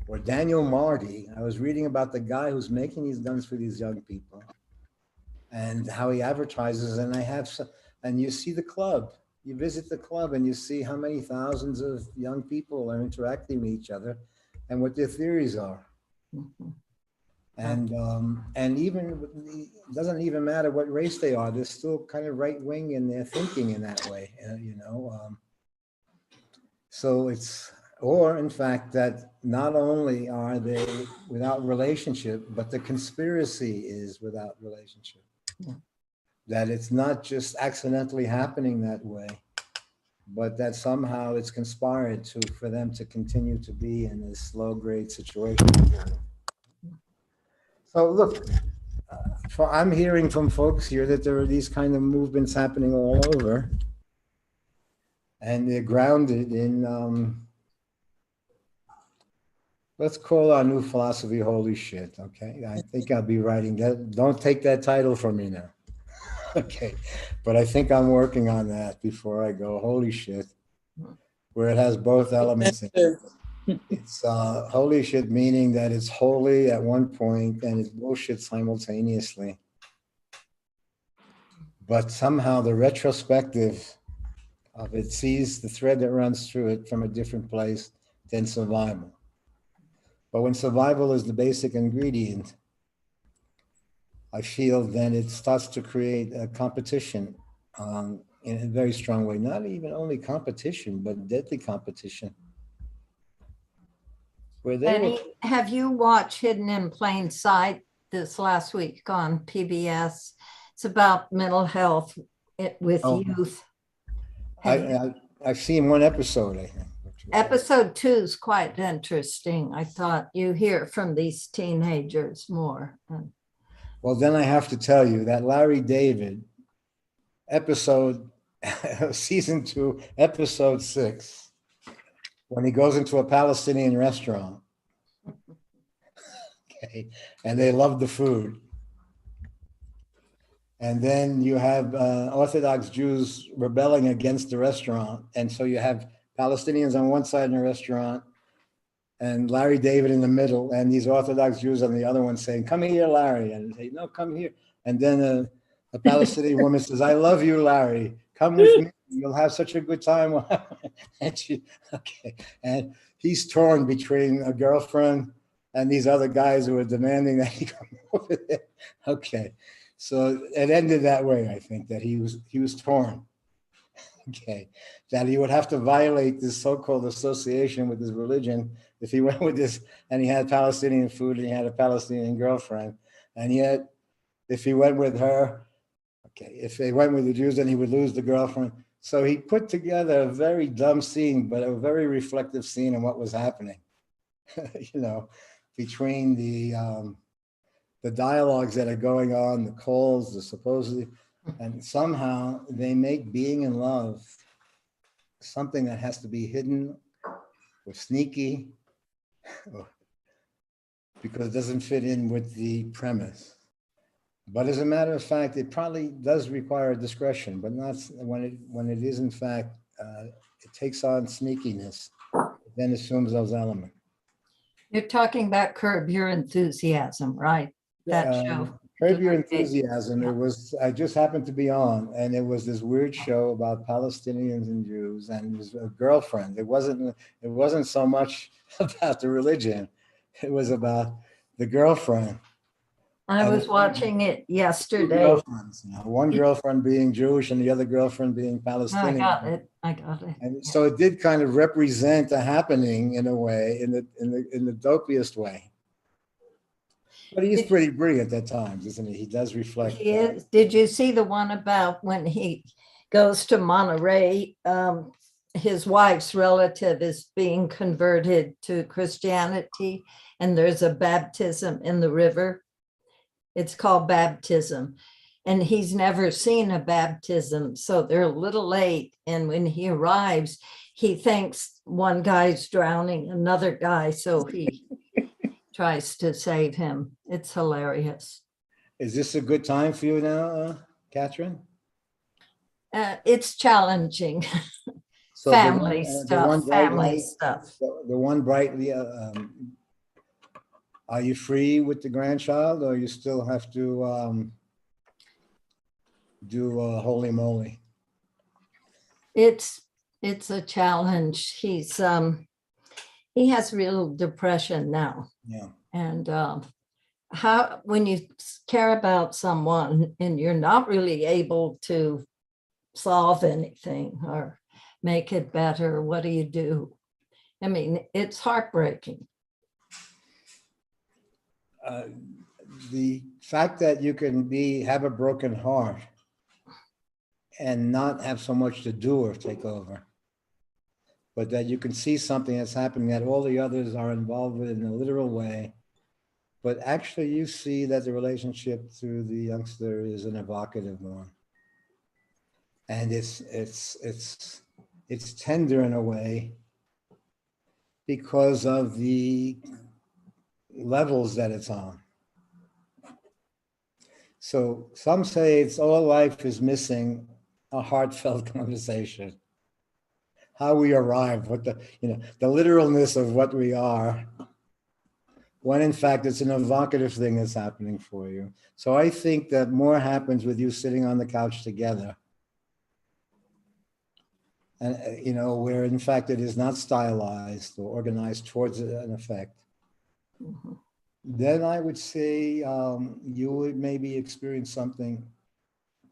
or Daniel Marty. I was reading about the guy who's making these guns for these young people and how he advertises. And and you see the club, you visit the club and you see how many thousands of young people are interacting with each other and what their theories are. Mhm. And even it doesn't even matter what race they are, they're still kind of right wing in their thinking in that way, So or in fact, that not only are they without relationship, but the conspiracy is without relationship. Yeah. That it's not just accidentally happening that way, but that somehow it's conspired for them to continue to be in this low grade situation. So look, I'm hearing from folks here that there are these kind of movements happening all over, and they're grounded in, let's call our new philosophy holy shit, okay? I think I'll be writing that. Don't take that title from me now. Okay, but I think I'm working on that before I go, holy shit, where it has both elements in it. It's holy shit, meaning that it's holy at one point and it's bullshit simultaneously. But somehow the retrospective of it sees the thread that runs through it from a different place than survival. But when survival is the basic ingredient, I feel then it starts to create a competition in a very strong way. Not even only competition, but deadly competition. Where they were, Benny, have you watched Hidden in Plain Sight this last week on PBS? It's about mental health with youth. I've seen one episode, I think. Episode 2 is quite interesting. I thought you hear from these teenagers more. Well, then I have to tell you that Larry David episode, season 2, episode 6, when he goes into a Palestinian restaurant, okay, and they love the food. And then you have Orthodox Jews rebelling against the restaurant. And so you have Palestinians on one side in the restaurant and Larry David in the middle, and these Orthodox Jews on the other one saying, come here, Larry. And they say, no, come here. And then a Palestinian woman says, I love you, Larry. Come with me. You'll have such a good time. And he's torn between a girlfriend and these other guys who are demanding that he come over there. Okay. So it ended that way, I think, that he was torn. Okay. That he would have to violate this so-called association with his religion if he went with this, and he had Palestinian food and he had a Palestinian girlfriend. And yet, if he went with her, okay, if they went with the Jews, then he would lose the girlfriend. So he put together a very dumb scene, but a very reflective scene of what was happening, between the dialogues that are going on, the calls, the supposedly, and somehow they make being in love something that has to be hidden or sneaky because it doesn't fit in with the premise. But as a matter of fact, it probably does require discretion, but not when it is in fact, it takes on sneakiness, it then assumes those elements. You're talking about Curb Your Enthusiasm, right? That show. Curb Your Enthusiasm. Yeah. It was, I just happened to be on, and it was this weird show about Palestinians and Jews, and it was a girlfriend. It wasn't so much about the religion. It was about the girlfriend. I was watching it yesterday. One girlfriend being Jewish and the other girlfriend being Palestinian. I got it. And so it did kind of represent a happening in a way, in the dopiest way. But he's pretty brilliant at times, isn't he? He does reflect. He is. Did you see the one about when he goes to Monterey? His wife's relative is being converted to Christianity, and there's a baptism in the river. It's called baptism, and he's never seen a baptism, so they're a little late. And when he arrives, he thinks one guy's drowning another guy, so he tries to save him. It's hilarious. Is this a good time for you now, Catherine? It's challenging. So family stuff. The one brightly. Are you free with the grandchild, or you still have to do holy moly? It's a challenge. He has real depression now. Yeah. And when you care about someone and you're not really able to solve anything or make it better, what do you do? I mean, it's heartbreaking. The fact that you can have a broken heart and not have so much to do or take over but that you can see something that's happening that all the others are involved with in a literal way. But actually you see that the relationship to the youngster is an evocative one. And it's tender in a way because of the levels that it's on. So some say it's all life is missing a heartfelt conversation. How we arrive, what the literalness of what we are, when in fact it's an evocative thing that's happening for you. So I think that more happens with you sitting on the couch together. And where in fact it is not stylized or organized towards an effect. Mhm. Then I would say you would maybe experience something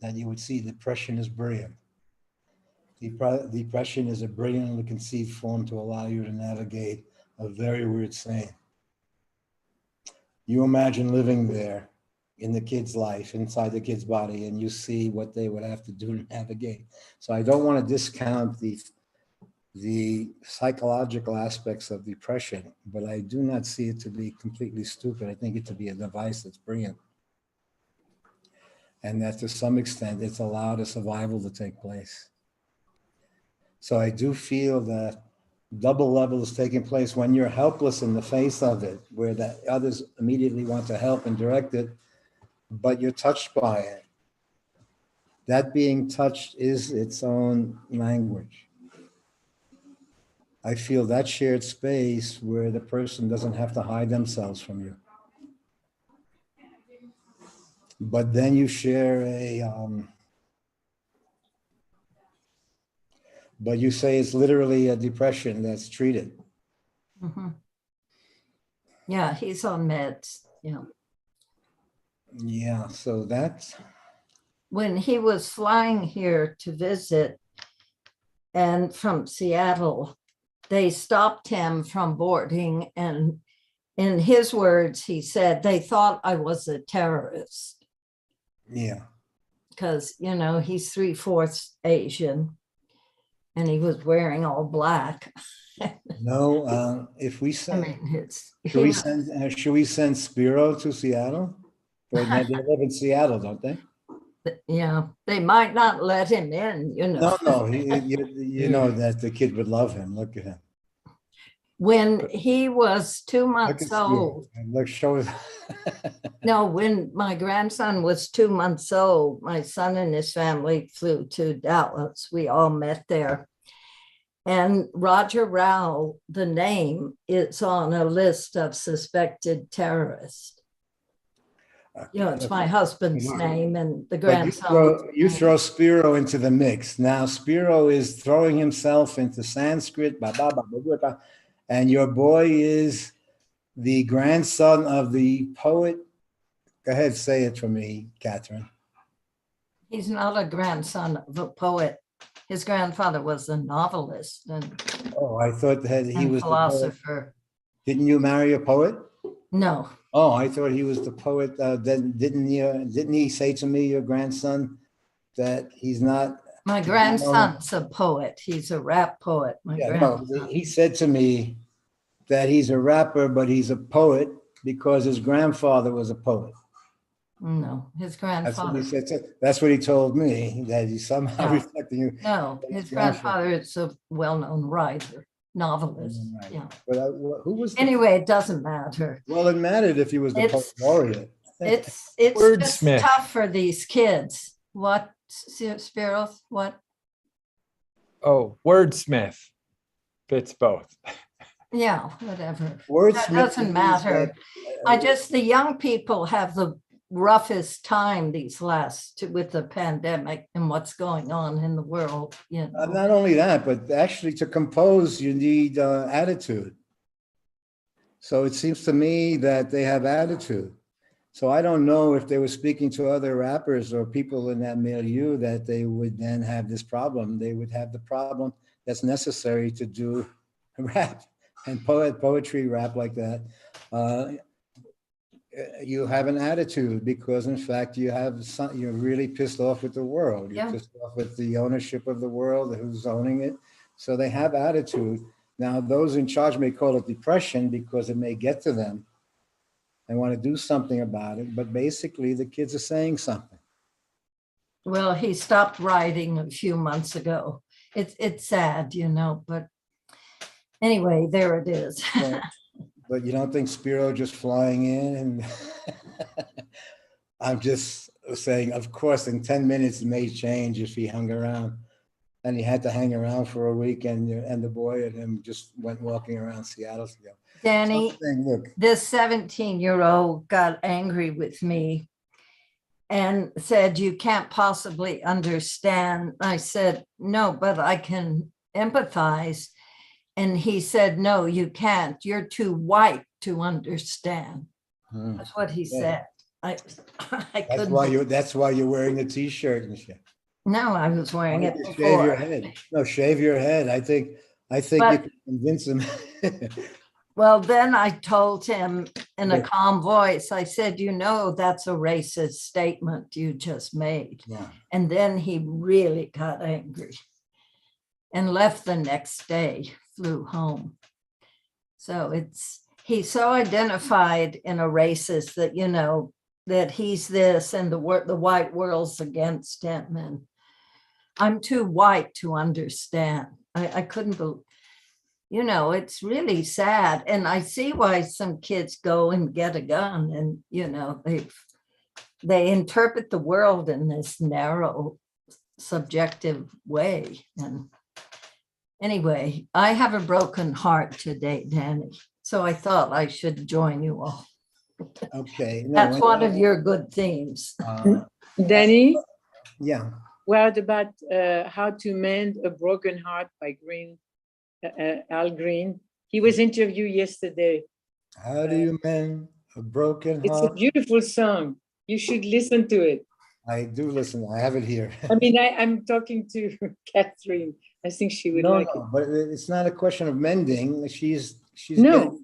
that you would see depression is brilliant. Depression is a brilliantly conceived form to allow you to navigate a very weird scene. You imagine living there in the kid's life, inside the kid's body, and you see what they would have to do to navigate. So I don't want to discount the psychological aspects of depression, but I do not see it to be completely stupid. I think it to be a device that's brilliant. And that to some extent, it's allowed a survival to take place. So I do feel that double level is taking place when you're helpless in the face of it, where the others immediately want to help and direct it, but you're touched by it. That being touched is its own language. I feel that shared space where the person doesn't have to hide themselves from you. But then you share but you say it's literally a depression that's treated. Mhm. Yeah, he's on meds. Yeah. Yeah, so that's, When he was flying here to visit and from Seattle, they stopped him from boarding. And in his words, he said, they thought I was a terrorist yeah. because, he's 3/4 Asian and he was wearing all black. No, if we I send, mean, should we send Spiro to Seattle? Or they live in Seattle, don't they? yeah, they might not let him in, No, you know that the kid would love him. Look at him. When he was 2 Look months at Spiro. old, And look, show it. no, when my grandson was 2 months old, my son and his family flew to Dallas. We all met there. And Roger Rao, the name, is on a list of suspected terrorists. It's my husband's name and the But grandson. you throw Spiro into the mix. Now Spiro is throwing himself into Sanskrit, and your boy is the grandson of the poet. Go ahead, say it for me, Catherine. He's not a grandson of a poet. His grandfather was a novelist and Oh, I thought that he was the poet. philosopher. Didn't you marry a poet? No, Oh, I thought he was the poet. Then didn't he say to me, your grandson, that he's not? my grandson's a poet. He's a rap poet. My Yeah, no, grandson. he said to me that he's a rapper, but he's a poet because his grandfather was a poet. No, his That's what he grandfather. said. That's what he told me, that he's somehow No. reflecting you. No, his grandfather is a well-known writer, novelist. Right. Yeah. But who was the, Anyway, it doesn't matter. well, it mattered if he was the poet It's laureate. it's just Wordsmith. tough for these kids. What, Spiro? What? Oh, wordsmith. Fits both. Yeah, whatever. That Wordsmith doesn't means matter. that, The young people have the roughest time with the pandemic and what's going on in the world. not only that, but actually to compose, you need attitude. So it seems to me that they have attitude. So I don't know if they were speaking to other rappers or people in that milieu that they would then have this problem. They would have the problem that's necessary to do rap and poetry rap like that. You have an attitude because in fact you're really pissed off with the world. You're Yeah. pissed off with the ownership of the world, who's owning it. So they have attitude. Now, those in charge may call it depression because it may get to them and want to do something about it. But basically, the kids are saying something. Well, he stopped writing a few months ago. It's sad, but anyway, there it is. But you don't think Spiro just flying in and I'm just saying, of course, in 10 minutes it may change if he hung around. And he had to hang around for a week, and the boy and him just went walking around Seattle together. Danny, Look, this 17-year-old got angry with me and said, you can't possibly understand. I said, no, but I can empathize. And he said, no, you can't. You're too white to understand. That's what he said. I couldn't. That's why you're wearing the T-shirt and shit. No, I was wearing it Shave before. your head. No, shave your head. I think you But- can convince him. Well, then I told him in a calm voice, I said, that's a racist statement you just made. Yeah. And then he really got angry and left the next day, flew home. So he's so identified in a racist that, that he's this and the white world's against him. And I'm too white to understand. I couldn't believe, it's really sad. And I see why some kids go and get a gun and, they interpret the world in this narrow, subjective way. And anyway, I have a broken heart today, Danny. So I thought I should join you all. Okay. That's one of your good themes. Danny, Yeah. what about How to Mend a Broken Heart by Al Green? He was interviewed yesterday. How do you mend a broken It's a heart? beautiful song. You should listen to it. I do listen. I have it here. I mean, I'm talking to Catherine. I think she would like it. But it's not a question of mending. She's No.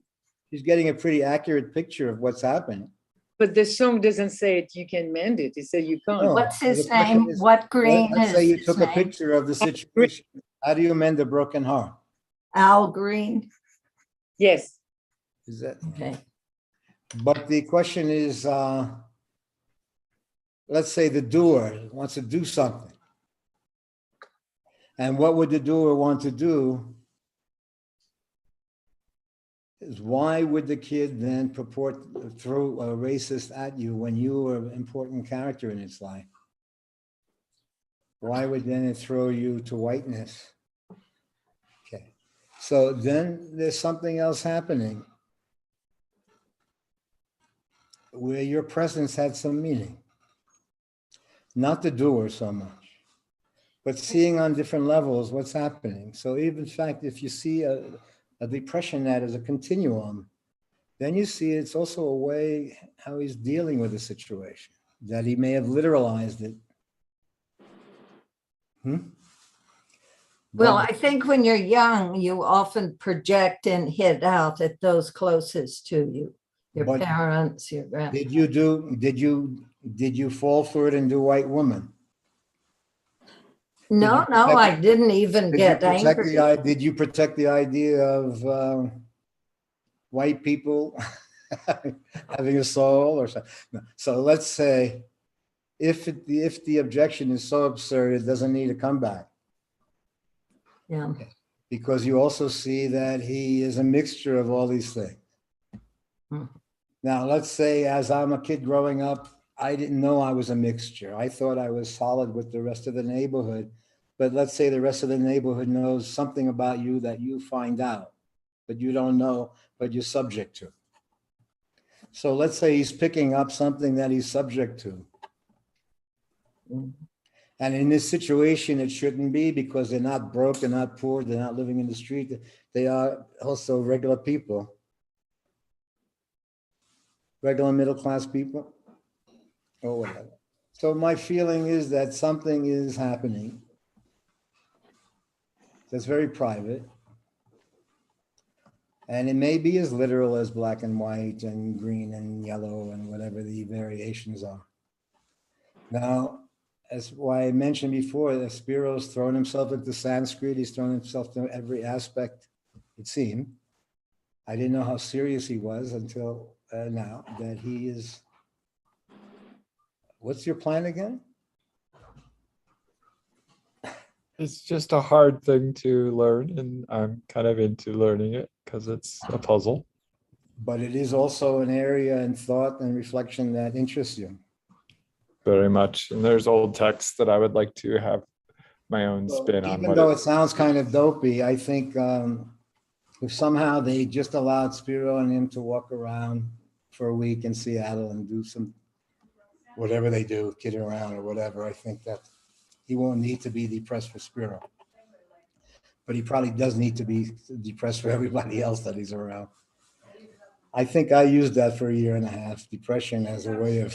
getting a pretty accurate picture of what's happening. But the song doesn't say it, you can mend it. It says you can't. No. What's his The question name? is, What Green Let's is say you his took a name? picture of the situation. How do you mend a broken heart? Al Green. Yes. Is that? Okay. But the question is, let's say the doer wants to do something. And what would the doer want to do? Is why would the kid then throw a racist at you when you were an important character in its life? Why would then it throw you to whiteness? Okay, so then there's something else happening where your presence had some meaning. Not the doer so much, but seeing on different levels what's happening. So even in fact, if you see a depression that is a continuum, then you see it's also a way how he's dealing with the situation, that he may have literalized it. Well, I think when you're young, you often project and hit out at those closest to you, your But parents, your grandparents. did you fall for it and do white woman? No, I didn't even get angry. Did you protect the idea of white people having a soul or something? No. So let's say if the objection is so absurd, it doesn't need a comeback. Yeah. Because you also see that he is a mixture of all these things. Now, let's say as I'm a kid growing up, I didn't know I was a mixture. I thought I was solid with the rest of the neighborhood. But let's say the rest of the neighborhood knows something about you that you find out, but you don't know, but you're subject to. So let's say he's picking up something that he's subject to. And in this situation, it shouldn't be because they're not broke, they're not poor, they're not living in the street. They are also regular people. Regular middle-class people or whatever. So my feeling is that something is happening that's very private. And it may be as literal as black and white and green and yellow and whatever the variations are. Now, as why I mentioned before, that Spiro's thrown himself into Sanskrit. He's thrown himself to every aspect, it seemed. I didn't know how serious he was until now that he is. What's your plan again? It's just a hard thing to learn, and I'm kind of into learning it because it's a puzzle. But it is also an area in thought and reflection that interests you. Very much. And there's old texts that I would like to have my own spin on. Even though it sounds kind of dopey, I think if somehow they just allowed Spiro and him to walk around for a week in Seattle and do some, whatever they do, kid around or whatever, I think that he won't need to be depressed for Spiro. But he probably does need to be depressed for everybody else that he's around. I think I used that for a year and a half, depression as a way of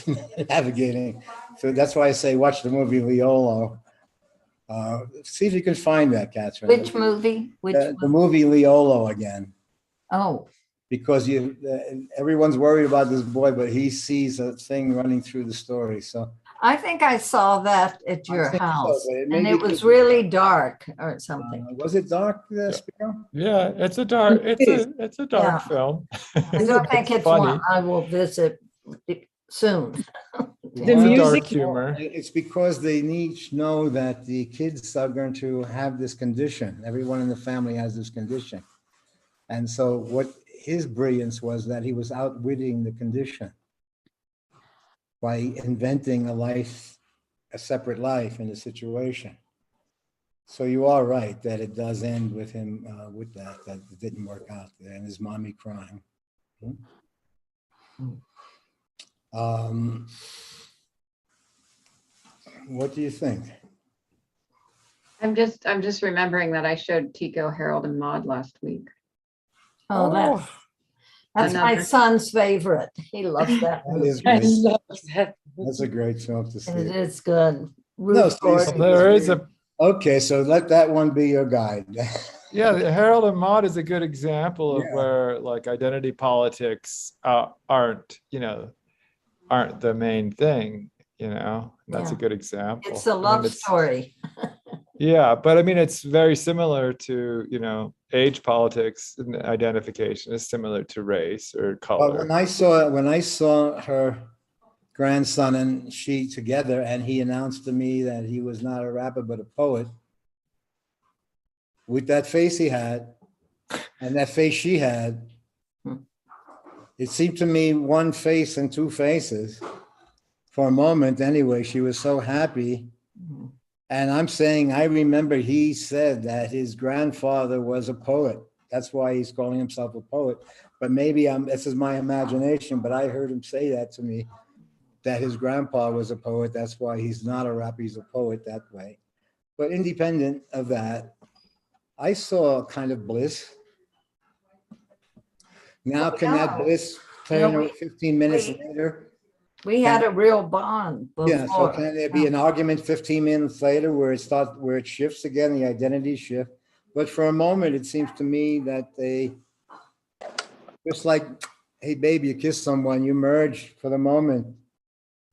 navigating. So that's why I say watch the movie Leolo. See if you can find that, Catherine. Which movie? The movie Leolo again. Oh, Because everyone's worried about this boy, but he sees a thing running through the story. So I think I saw that at your think so, house, but it may and be it was different. really dark or something. was it dark, Spiro? Yeah, it's a dark Yeah. film. I don't think it's funny. one I will visit soon. The It's a music- dark humor. It's because they need to know that the kids are going to have this condition. Everyone in the family has this condition. And so what his brilliance was that he was outwitting the condition by inventing a separate life in the situation. So you are right that it does end with him with that it didn't work out there and his mommy crying. What do you think? I'm just remembering that I showed Tico, Harold, and Maude last week. Oh, that's my Another. son's favorite. He loves that That is movie. I great. love that. That's a great film to It see. is good. No, Ruth so you Gordon. see- There is a Okay, so let that one be your guide. Yeah, Harold and Maude is a good example of Yeah. where like identity politics aren't the main thing, That's a Yeah. good example. It's a I mean, love story. Yeah, but I mean, it's very similar to, age politics and identification is similar to race or But color. when I saw her grandson and she together, and he announced to me that he was not a rapper but a poet, with that face he had and that face she had, it seemed to me one face and two faces. For a moment, anyway, she was so happy. And I'm saying, I remember he said that his grandfather was a poet. That's why he's calling himself a poet. But maybe this is my imagination, but I heard him say that to me, that his grandpa was a poet. That's why he's not a rapper, he's a poet that way. But independent of that, I saw a kind of bliss. Now, can that bliss turn No, 15 minutes we- later? We had a real bond Yeah, so before. can there be an argument 15 minutes later where it shifts again, the identity shift? But for a moment, it seems to me that they, just like, hey, baby, you kiss someone, you merge for the moment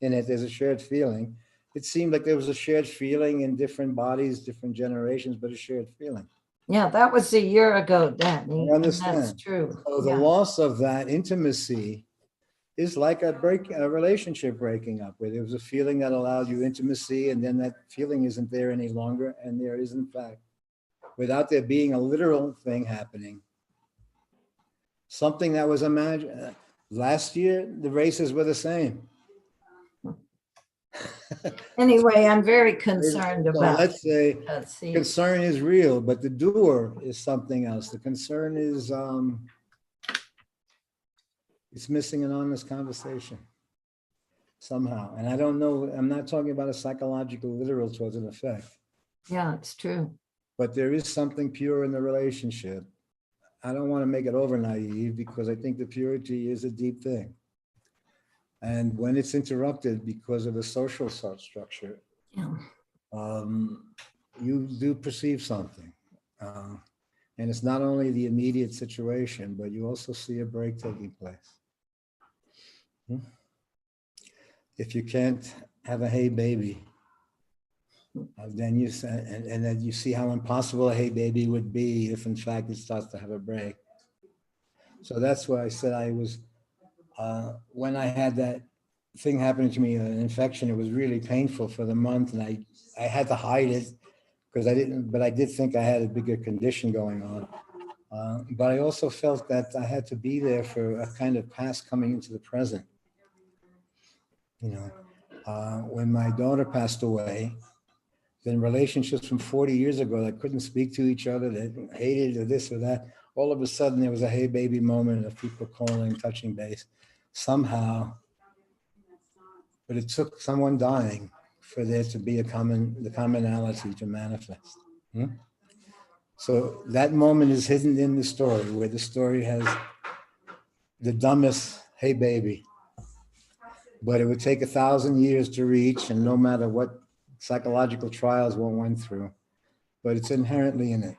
in it, there's a shared feeling. It seemed like there was a shared feeling in different bodies, different generations, but a shared feeling. Yeah, that was a year ago, Danny. I and That's understand. true. So the Yeah. loss of that intimacy is like a relationship breaking up, where there was a feeling that allowed you intimacy, and then that feeling isn't there any longer, and there is, in fact, without there being a literal thing happening. Something that was imagined. Last year, the races were the same. Anyway, I'm very concerned So about let's say let's see. concern is real, but the doer is something else. The concern is it's missing an honest conversation somehow. And I don't know, I'm not talking about a psychological literal cause and effect, Yeah, it's true. but there is something pure in the relationship. I don't want to make it over naive because I think the purity is a deep thing. And when it's interrupted because of the social structure, Yeah. you do perceive something. And it's not only the immediate situation, but you also see a break taking place. If you can't have a hey baby, Then you say, and then you see how impossible a hey baby would be if in fact it starts to have a break. So that's why I said I was, when I had that thing happening to me, an infection, it was really painful for the month, and I had to hide it because I didn't, but I did think I had a bigger condition going on. But I also felt that I had to be there for a kind of past coming into the present. You know, when my daughter passed away, then relationships from 40 years ago that couldn't speak to each other, that hated or this or that, all of a sudden there was a hey baby moment of people calling, touching base somehow. But it took someone dying for there to be the commonality to manifest. So that moment is hidden in the story, where the story has the dumbest hey baby, but it would take 1,000 years to reach, and no matter what psychological trials one went through, but it's inherently in it.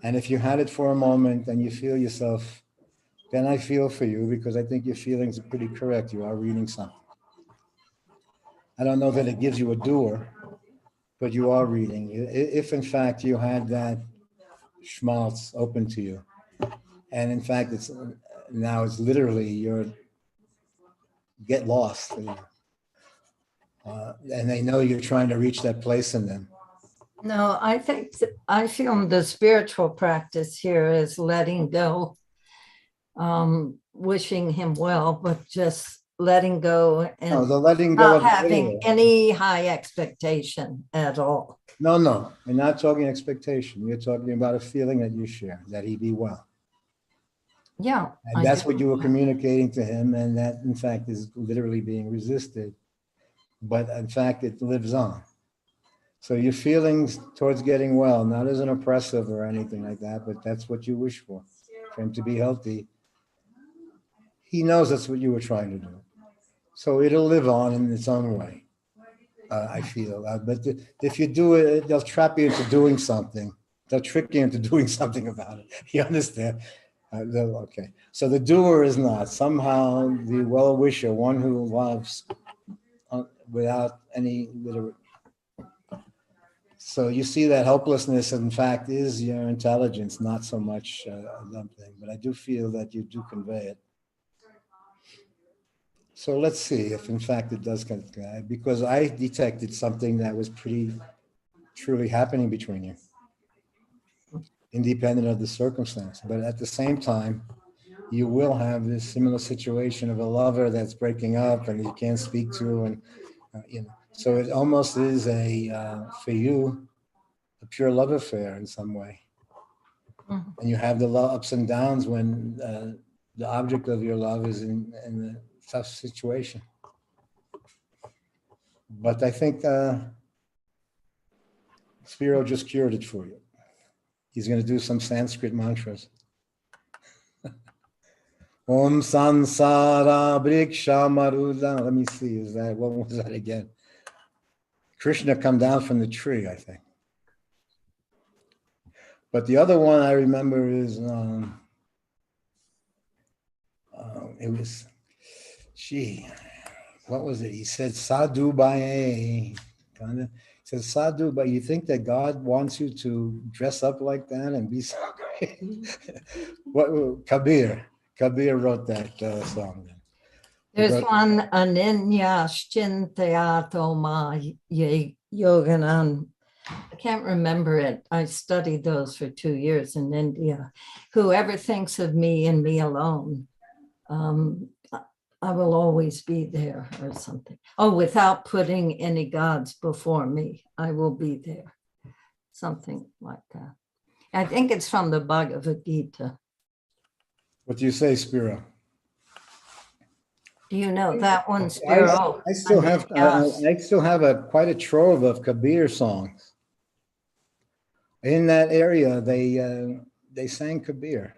And if you had it for a moment and you feel yourself, then I feel for you, because I think your feelings are pretty correct. You are reading something. I don't know that it gives you a doer, but you are reading. If in fact you had that schmaltz open to you, and in fact it's now it's literally you're get lost, and they know you're trying to reach that place in them. No, I think I feel the spiritual practice here is letting go, wishing him well, but just letting go No, and the letting go not of having any high expectation at all. No, we're not talking expectation. We're talking about a feeling that you share, that he be well. Yeah. And that's what you were communicating to him, and that in fact is literally being resisted. But in fact, it lives on. So your feelings towards getting well, not as an oppressive or anything like that, but that's what you wish for him to be healthy. He knows that's what you were trying to do. So it'll live on in its own way, I feel. But if you do it, they'll trap you into doing something. They'll trick you into doing something about it. You understand? Okay. So the doer is not. Somehow the well-wisher, one who loves without any literal. So you see that helplessness, in fact, is your intelligence, not so much something. But I do feel that you do convey it. So let's see if, in fact, it does convey, because I detected something that was pretty truly happening between you, independent of the circumstance. But at the same time, you will have this similar situation of a lover that's breaking up and you can't speak to, and you know. So it almost is for you, a pure love affair in some way. Mhm. And you have the ups and downs when the object of your love is in a tough situation. But I think Spiro just cured it for you. He's going to do some Sanskrit mantras. Om Sansara Briksha Maruda. Let me see. What was that again? Krishna come down from the tree, I think. But the other one I remember is it was, what was it? He said sadhu baye. Kind of said sadhu, but you think that God wants you to dress up like that and be so great? What Kabir wrote that song. There's one Ananya Shchintayatoma Yoganan. I can't remember it. I studied those for 2 years in India. Whoever thinks of me and me alone, I will always be there, or something. Oh, without putting any gods before me, I will be there. Something like that. I think it's from the Bhagavad Gita. What do you say, Spiro? Do you know that one, Spiro? I still have quite a trove of Kabir songs. In that area, they sang Kabir.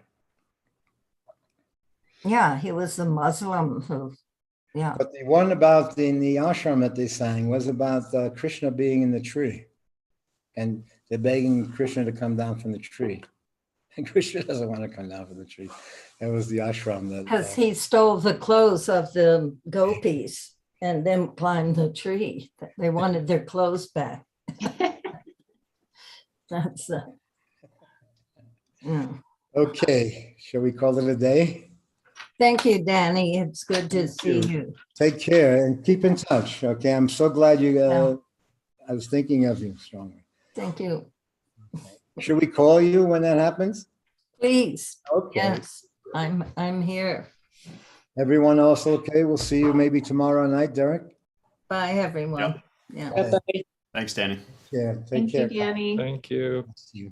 Yeah, he was a Muslim who, yeah. But the one about in the ashram that they sang was about Krishna being in the tree. And they're begging Krishna to come down from the tree. And Krishna doesn't want to come down from the tree. That was the ashram that. Because he stole the clothes of the gopis and then climbed the tree. They wanted their clothes back. That's, yeah. Okay, shall we call it a day? Thank you, Danny. It's good to see you. you. Take care and keep in touch, okay? I'm so glad you, Yeah. I was thinking of you strongly. Thank you. Should we call you when that happens? Please, Okay. yes, I'm here. Everyone else okay? We'll see you maybe tomorrow night, Derek? Bye, everyone. Yeah. Bye-bye. Thanks, Danny. Yeah, take Thank care. you, Danny. Thank you. See you.